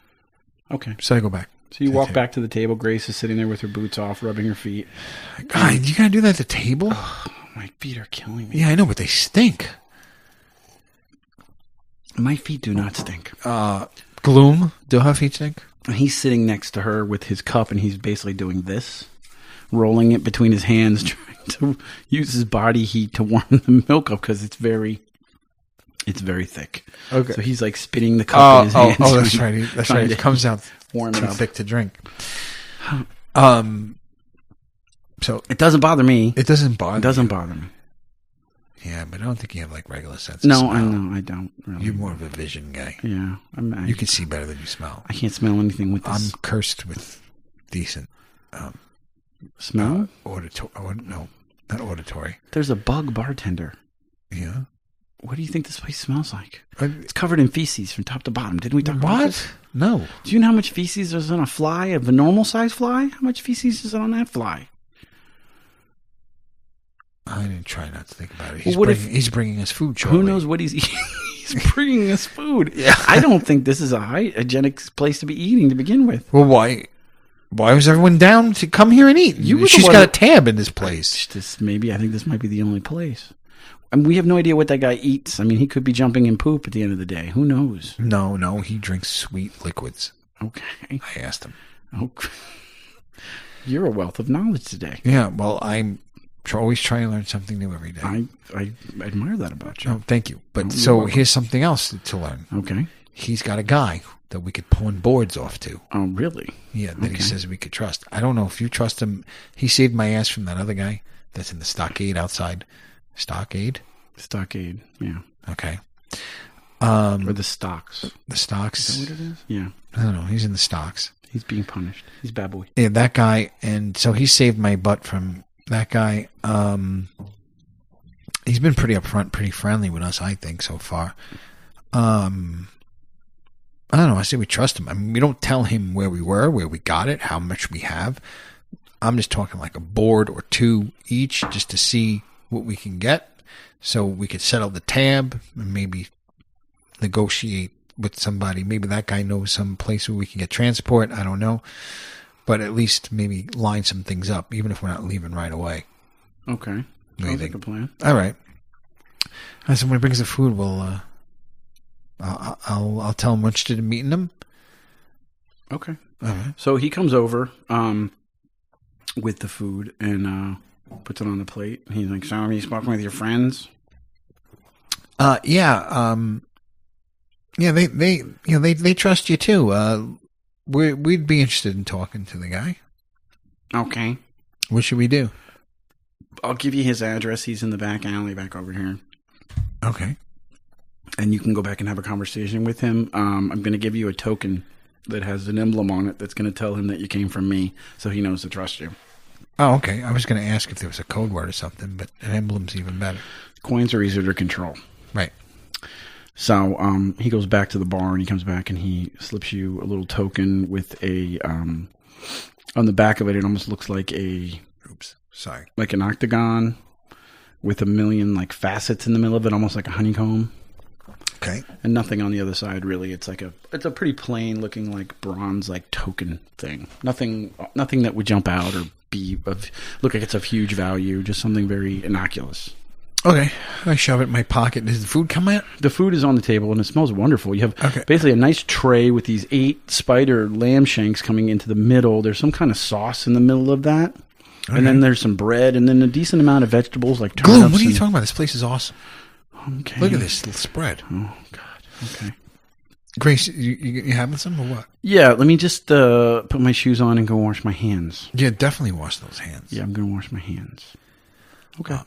Okay. So I go back. So you walk back to the table. Grace is sitting there with her boots off, rubbing her feet. God, you gotta do that at the table? Oh, my feet are killing me. Yeah, I know, but they stink. My feet do not stink. Glume, do her feet stink? And he's sitting next to her with his cup, and he's basically doing this, rolling it between his hands, trying to use his body heat to warm the milk up because it's very thick. Okay. So he's like spitting the cup in his hands. Oh, that's right. That's right. It comes out warm too it up. thick to drink. So it doesn't bother me. It doesn't bother. It doesn't bother me. Yeah, but I don't think you have like regular sense. No, of smell. I know I don't. Really. You're more of a vision guy. Yeah, you can see better than you smell. I can't smell anything with this. I'm cursed with decent smell. No, not auditory. There's a bug bartender. Yeah. What do you think this place smells like? It's covered in feces from top to bottom. Didn't we talk about this? No. Do you know how much feces is on a fly, of a normal size fly? How much feces is on that fly? I didn't try not to think about it. He's bringing us food shortly. Who knows what he's eating? He's bringing us food. Yeah. I don't think this is a hygienic place to be eating to begin with. Well, why was everyone down to come here and eat? She's got a tab in this place. I think this might be the only place. I mean, we have no idea what that guy eats. I mean, he could be jumping in poop at the end of the day. Who knows? No, he drinks sweet liquids. Okay. I asked him. Oh, you're a wealth of knowledge today. Yeah, well, I'm always trying to learn something new every day. I admire that about you. Oh, thank you. But here's something else to learn. Okay. He's got a guy that we could pawn boards off to. Oh, really? Yeah, that he says we could trust. I don't know if you trust him. He saved my ass from that other guy that's in the stockade outside. Stockade, yeah. Okay. Or the stocks. The stocks. Is that what it is? Yeah. I don't know. He's in the stocks. He's being punished. He's bad boy. Yeah, that guy. And so he saved my butt from that guy. He's been pretty upfront, pretty friendly with us, I think, so far. I don't know. I say we trust him. I mean, we don't tell him where we were, where we got it, how much we have. I'm just talking like a board or two each just to see what we can get, so we could settle the tab and maybe negotiate with somebody. Maybe that guy knows some place where we can get transport. I don't know, but at least maybe line some things up, even if we're not leaving right away. Okay, sounds like a plan. All right. So when he brings the food, we'll I'll tell him we're interested in meeting him. Okay. All right. So he comes over with the food and puts it on the plate. He's like, "So, are you spoken with your friends?" Yeah. They trust you too. We'd be interested in talking to the guy. Okay. What should we do? I'll give you his address. He's in the back alley back over here. Okay. And you can go back and have a conversation with him. I'm going to give you a token that has an emblem on it that's going to tell him that you came from me, so he knows to trust you. Oh, okay. I was going to ask if there was a code word or something, but an emblem's even better. Coins are easier to control. Right. So he goes back to the bar and he comes back and he slips you a little token with a on the back of it. It almost looks like like an octagon with a million like facets in the middle of it, almost like a honeycomb. Okay. And nothing on the other side really. It's a pretty plain looking like bronze like token thing. Nothing that would jump out or look like it's of huge value. Just something very innocuous. Okay. I shove it in my pocket. Does the food come out? The food is on the table and it smells wonderful. You have basically a nice tray with these 8 spider lamb shanks coming into the middle. There's some kind of sauce in the middle of that. Okay. And then there's some bread and then a decent amount of vegetables like turnips. Glume, what are you talking about? This place is awesome. Okay. Look at this little spread. Oh, God. Okay. Grace, you having some or what? Yeah, let me just put my shoes on and go wash my hands. Yeah, definitely wash those hands. Yeah, I'm going to wash my hands. Okay.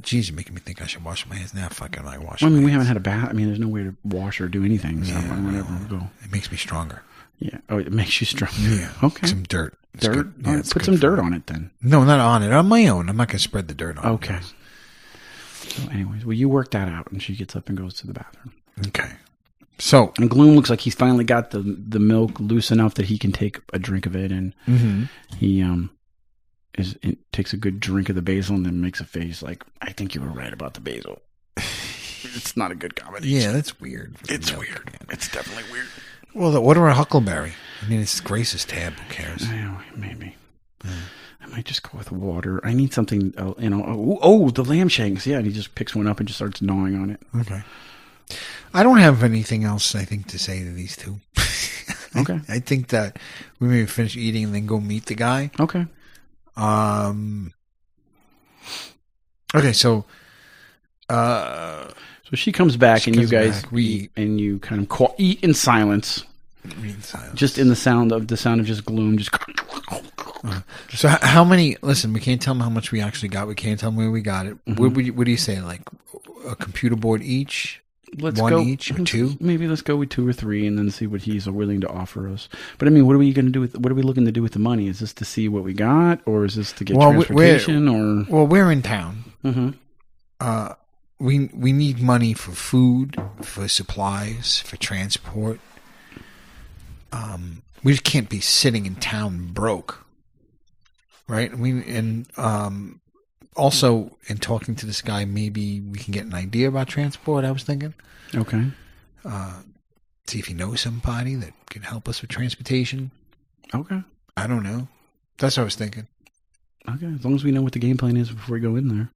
Geez, you're making me think I should wash my hands now. Fucking I wash. Well, I mean, we hands. haven't had a bath. I mean, there's no way to wash or do anything. So whatever. We'll go. It makes me stronger. Yeah. Oh, it makes you stronger. Yeah. Okay. Some dirt. It's Dirt. Yeah, Right, put some dirt on it then. No, not on it. On my own. I'm not going to spread the dirt on. Okay. So, anyways, well, you work that out, and she gets up and goes to the bathroom. Okay. So, and Glume looks like he's finally got the milk loose enough that he can take a drink of it, and he takes a good drink of the basil and then makes a face like, I think you were right about the basil. It's not a good combination. Yeah, that's weird. It's weird. Man. It's definitely weird. Well, order a huckleberry. I mean, it's Grace's tab. Who cares? Maybe. I might just go with water. I need something, the lamb shanks. Yeah, and he just picks one up and just starts gnawing on it. Okay. I don't have anything else, I think, to say to these two. Okay. I think that we may finish eating and then go meet the guy. Okay. Okay, so she comes back and you guys eat and you kind of eat in silence. Just in the sound of just Glume. Just. So how many? Listen, we can't tell them how much we actually got. We can't tell them where we got it. What do you say? Like a computer board each? One each or 2? Maybe let's go with 2 or 3 and then see what he's willing to offer us. But I mean, what are we going to do what are we looking to do with the money? Is this to see what we got, or is this to get transportation? We're in town. Mm-hmm. We need money for food, for supplies, for transport. We just can't be sitting in town broke, right? Also, in talking to this guy, maybe we can get an idea about transport, I was thinking. Okay. See if he knows somebody that can help us with transportation. Okay. I don't know. That's what I was thinking. Okay, as long as we know what the game plan is before we go in there.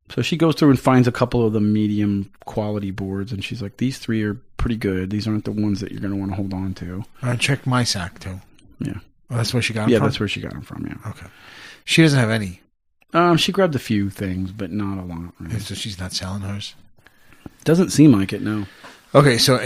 So she goes through and finds a couple of the medium quality boards, and she's like, these 3 are pretty good. These aren't the ones that you're going to want to hold on to. I checked my sack, too. Yeah. Oh, that's where she got them from? Yeah, that's where she got them from, yeah. Okay. She doesn't have any. She grabbed a few things, but not a lot. Right? So she's not selling hers? Doesn't seem like it, no. Okay, so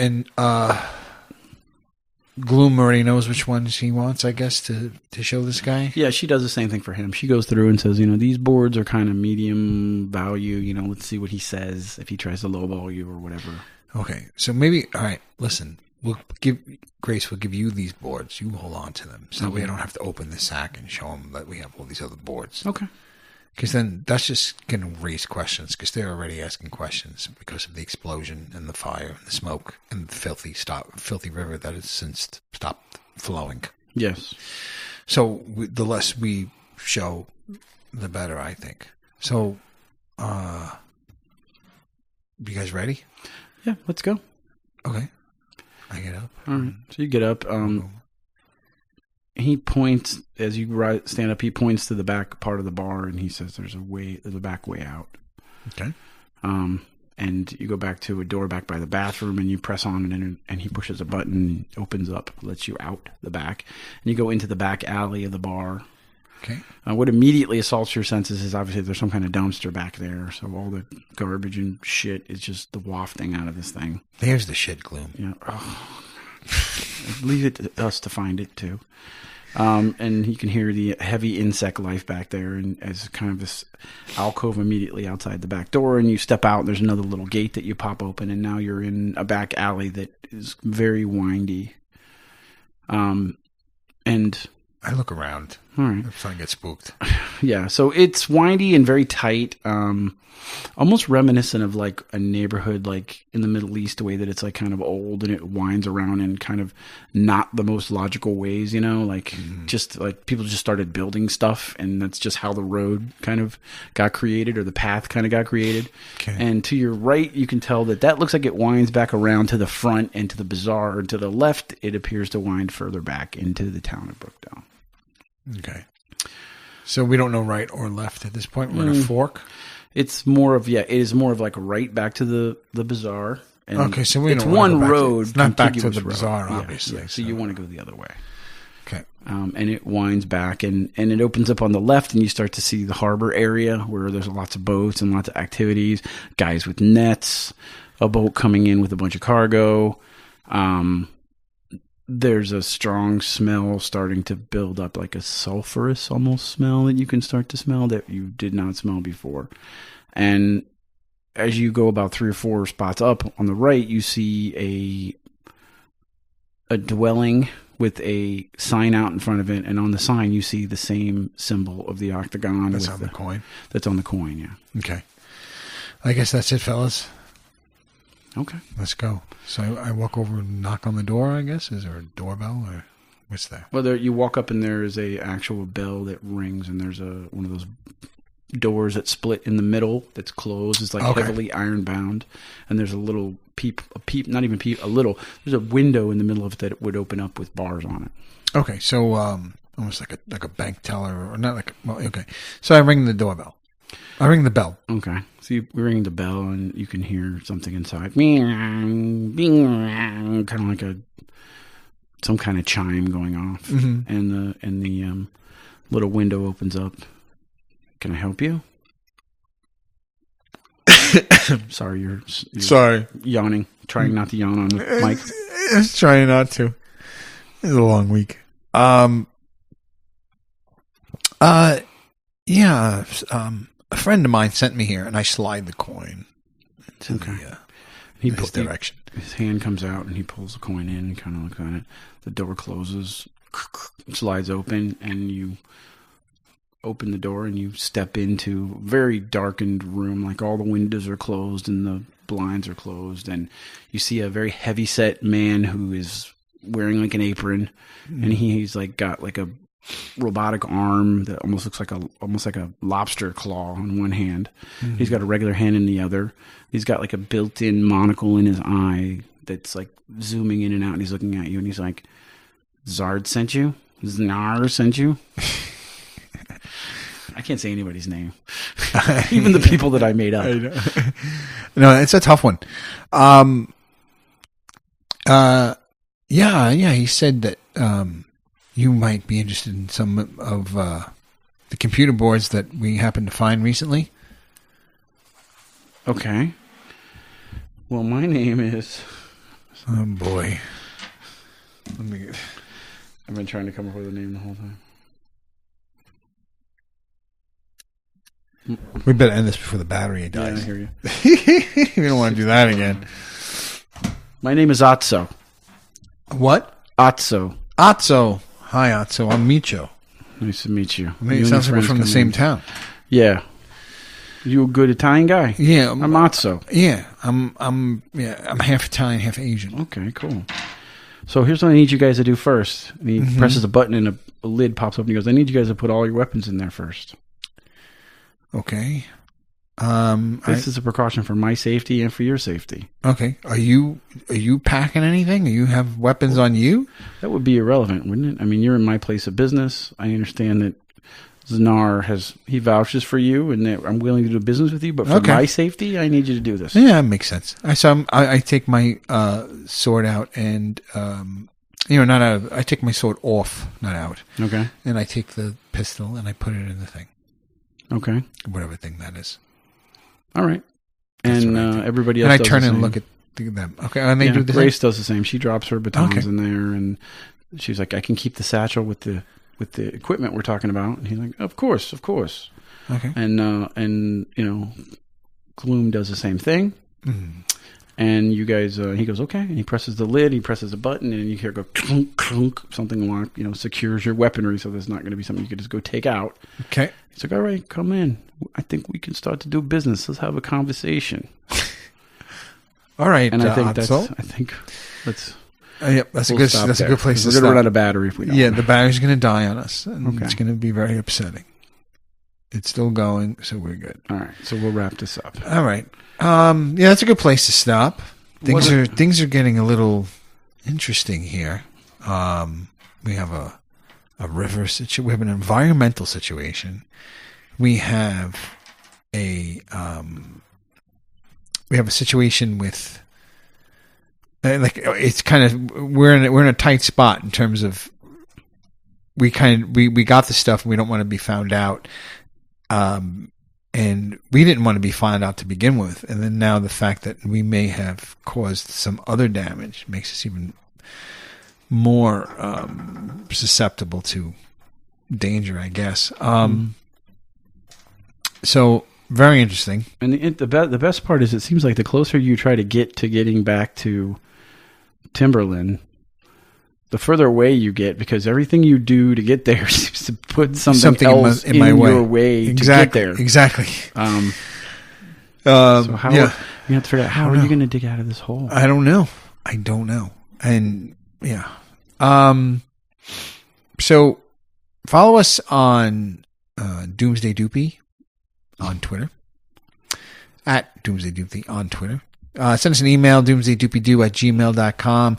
Glume already knows which ones he wants, I guess, to show this guy? Yeah, she does the same thing for him. She goes through and says, these boards are kind of medium value. Let's see what he says if he tries to lowball you or whatever. Okay, so maybe, all right, listen. Grace will give you these boards. You hold on to them. So that way I don't have to open the sack and show him that we have all these other boards. Okay. Because then that's just going to raise questions, because they're already asking questions because of the explosion and the fire and the smoke and the filthy river that has since stopped flowing. Yes. So the less we show, the better, I think. So, you guys ready? Yeah, let's go. Okay. I get up. All right. So you get up. He points, as you stand up, he points to the back part of the bar, and he says there's a back way out. Okay. And you go back to a door back by the bathroom, and you press on it, and he pushes a button, opens up, lets you out the back. And you go into the back alley of the bar. Okay. What immediately assaults your senses is obviously there's some kind of dumpster back there, so all the garbage and shit is just the wafting out of this thing. There's the shit, Glume. Yeah. Oh. Leave it to us to find it, too. And you can hear the heavy insect life back there, and as kind of this alcove immediately outside the back door, and you step out, and there's another little gate that you pop open, and now you're in a back alley that is very windy. And I look around. All right. If I get spooked. Yeah, so it's windy and very tight, almost reminiscent of like a neighborhood like in the Middle East, the way that it's like kind of old and it winds around in kind of not the most logical ways, like just like people just started building stuff, and that's just how the road kind of got created, or the path kind of got created. Okay. And to your right, you can tell that looks like it winds back around to the front and to the bazaar, and to the left, it appears to wind further back into the town of Brookdown. Okay. So we don't know right or left at this point. We're in a fork. It's more of it is more of like right back to the bazaar. And okay, so we it's don't want to one go back road. it's not back to the road. bazaar, Yeah, obviously. yeah. So you want to go the other way. Okay. And it winds back, and it opens up on the left, and you start to see the harbor area where there's lots of boats and lots of activities, guys with nets, a boat coming in with a bunch of cargo. There's a strong smell starting to build up, like a sulfurous almost smell that you can start to smell that you did not smell before. And as you go about 3 or 4 spots up on the right, you see a dwelling with a sign out in front of it, and on the sign you see the same symbol of the octagon. That's on the coin? That's on the coin, yeah. Okay. I guess that's it, fellas. Okay. Let's go. So I walk over and knock on the door, I guess. Is there a doorbell or what's that? Well, you walk up and there is a actual bell that rings, and there's one of those doors that split in the middle that's closed. It's like heavily iron bound, and there's a little there's a window in the middle of it that would open up with bars on it. Okay, so almost like a bank teller, or not like okay. So I ring the doorbell. I ring the bell. Okay. So you ring the bell and you can hear something inside. Bing, bing, kind of like some kind of chime going off. Mm-hmm. And the little window opens up. Can I help you? Sorry, you're Sorry. Yawning. Trying not to yawn on the mic. I was trying not to. It's a long week. Yeah. A friend of mine sent me here, and I slide the coin into his direction. His hand comes out, and he pulls the coin in and kind of looks at it. The door closes, slides open, and you open the door, and you step into a very darkened room. Like all the windows are closed, and the blinds are closed, and you see a very heavy-set man who is wearing like an apron, and he's like got like a robotic arm that almost looks like a lobster claw on one hand. Mm-hmm. He's got a regular hand in the other. He's got like a built-in monocle in his eye that's like zooming in and out, and he's looking at you, and he's like, "Zard sent you? Znar sent you?" I can't say anybody's name, even the people that I made up. I know. No, it's a tough one. Yeah. He said that you might be interested in some of the computer boards that we happened to find recently. Okay. Well, my name is... Oh, boy. I've been trying to come up with a name the whole time. We better end this before the battery dies. Yeah, I hear you. We don't want to do that again. My name is Atso. What? Atso. Atso. Hi, Atso. I'm Meecho. Nice to meet you. It sounds like we're from the same town. Yeah. You a good Italian guy? Yeah. I'm Atso. Yeah. I'm half Italian, half Asian. Okay, cool. So here's what I need you guys to do first. And he presses a button and a lid pops up and he goes, I need you guys to put all your weapons in there first. Okay. This is a precaution for my safety and for your safety. Okay. Are you packing anything? Do you have weapons on you? That would be irrelevant, wouldn't it? I mean, you're in my place of business. I understand that Znar he vouches for you and that I'm willing to do business with you, but for my safety, I need you to do this. Yeah, that makes sense. I take my sword out and not out. I take my sword off, not out. Okay. And I take the pistol and I put it in the thing. Okay. Whatever thing that is. All right. And everybody else and I does turn the and same. look at them. Okay. And they do the Grace same? does the same. She drops her batons in there and she's like, I can keep the satchel with the equipment we're talking about. And he's like, Of course. Okay. And Glume does the same thing. Mm-hmm. And you guys, he goes, okay. And he presses the lid, he presses a button, and you hear go clunk, clunk, something locked, secures your weaponry, so there's not going to be something you could just go take out. Okay. He's like, all right, come in. I think we can start to do business. Let's have a conversation. All right. And I think that's we'll a good place to We're stop. going to run out of battery if we don't. Yeah, the battery's going to die on us, and Okay. it's going to be very upsetting. It's still going, so we're good. All right, so we'll wrap this up. All right. That's a good place to stop. Things are getting a little interesting here. We have a river situation. We have an environmental situation. We have a situation with it's kind of we're in a tight spot in terms of we got the stuff and we don't want to be found out. And we didn't want to be found out to begin with. And then now the fact that we may have caused some other damage makes us even more susceptible to danger, I guess. So very interesting. And the best part is it seems like the closer you try to get to getting back to Timberland, the further away you get, because everything you do to get there seems to put something else in your way to get there. Exactly. So how you have to figure out how are you going to dig out of this hole? I don't know. And yeah. So follow us on Doomsday Doopy on Twitter. At Doomsday Doopy on Twitter. Send us an email, doomsdaydoopydoo@gmail.com.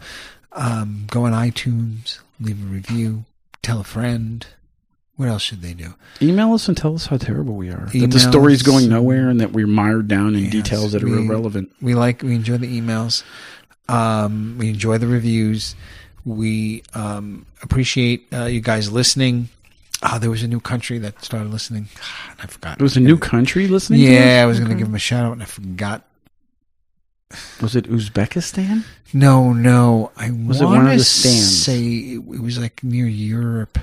Go on iTunes, leave a review, tell a friend. What else should they do? Email us and tell us how terrible we are. That the story's going nowhere and that we're mired down in details that are irrelevant. We enjoy the emails. We enjoy the reviews. We appreciate you guys listening. There was a new country that started listening. I forgot. There was a new country listening to us? Yeah, I was going to give them a shout out and I forgot. Was it Uzbekistan? No. I was it one of the stands? Say it was like near Europe.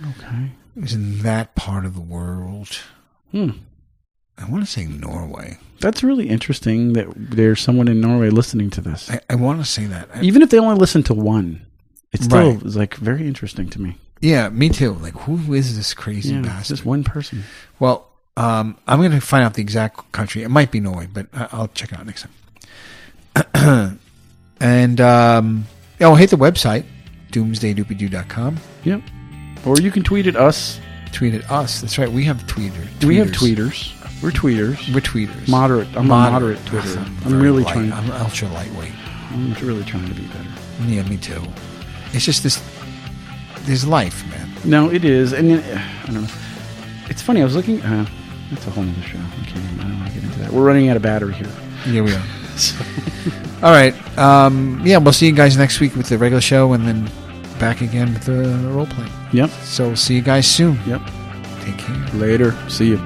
Okay. It was in that part of the world. I want to say Norway. That's really interesting that there's someone in Norway listening to this. I want to say that. Even if they only listen to one, it still is like very interesting to me. Yeah, me too. Like, who is this crazy bastard? Just one person. Well, I'm going to find out the exact country. It might be Norway, but I'll check it out next time. And hit the website, doomsdaydoopydoo.com. Yep. Or you can tweet at us. Tweet at us. That's right. We have tweeters. We have tweeters. We're tweeters. We're tweeters. Moderate. I'm a moderate Twitter. I'm really trying. I'm ultra lightweight. I'm really trying to be better. Yeah, me too. It's just this. There's life, man. No, it is. And I don't know. It's funny. I was looking. That's a whole other show. I don't want to get into that. We're running out of battery here. Yeah, we are. All right. We'll see you guys next week with the regular show and then back again with the role play. Yep. So see you guys soon. Yep. Take care. Later. See you.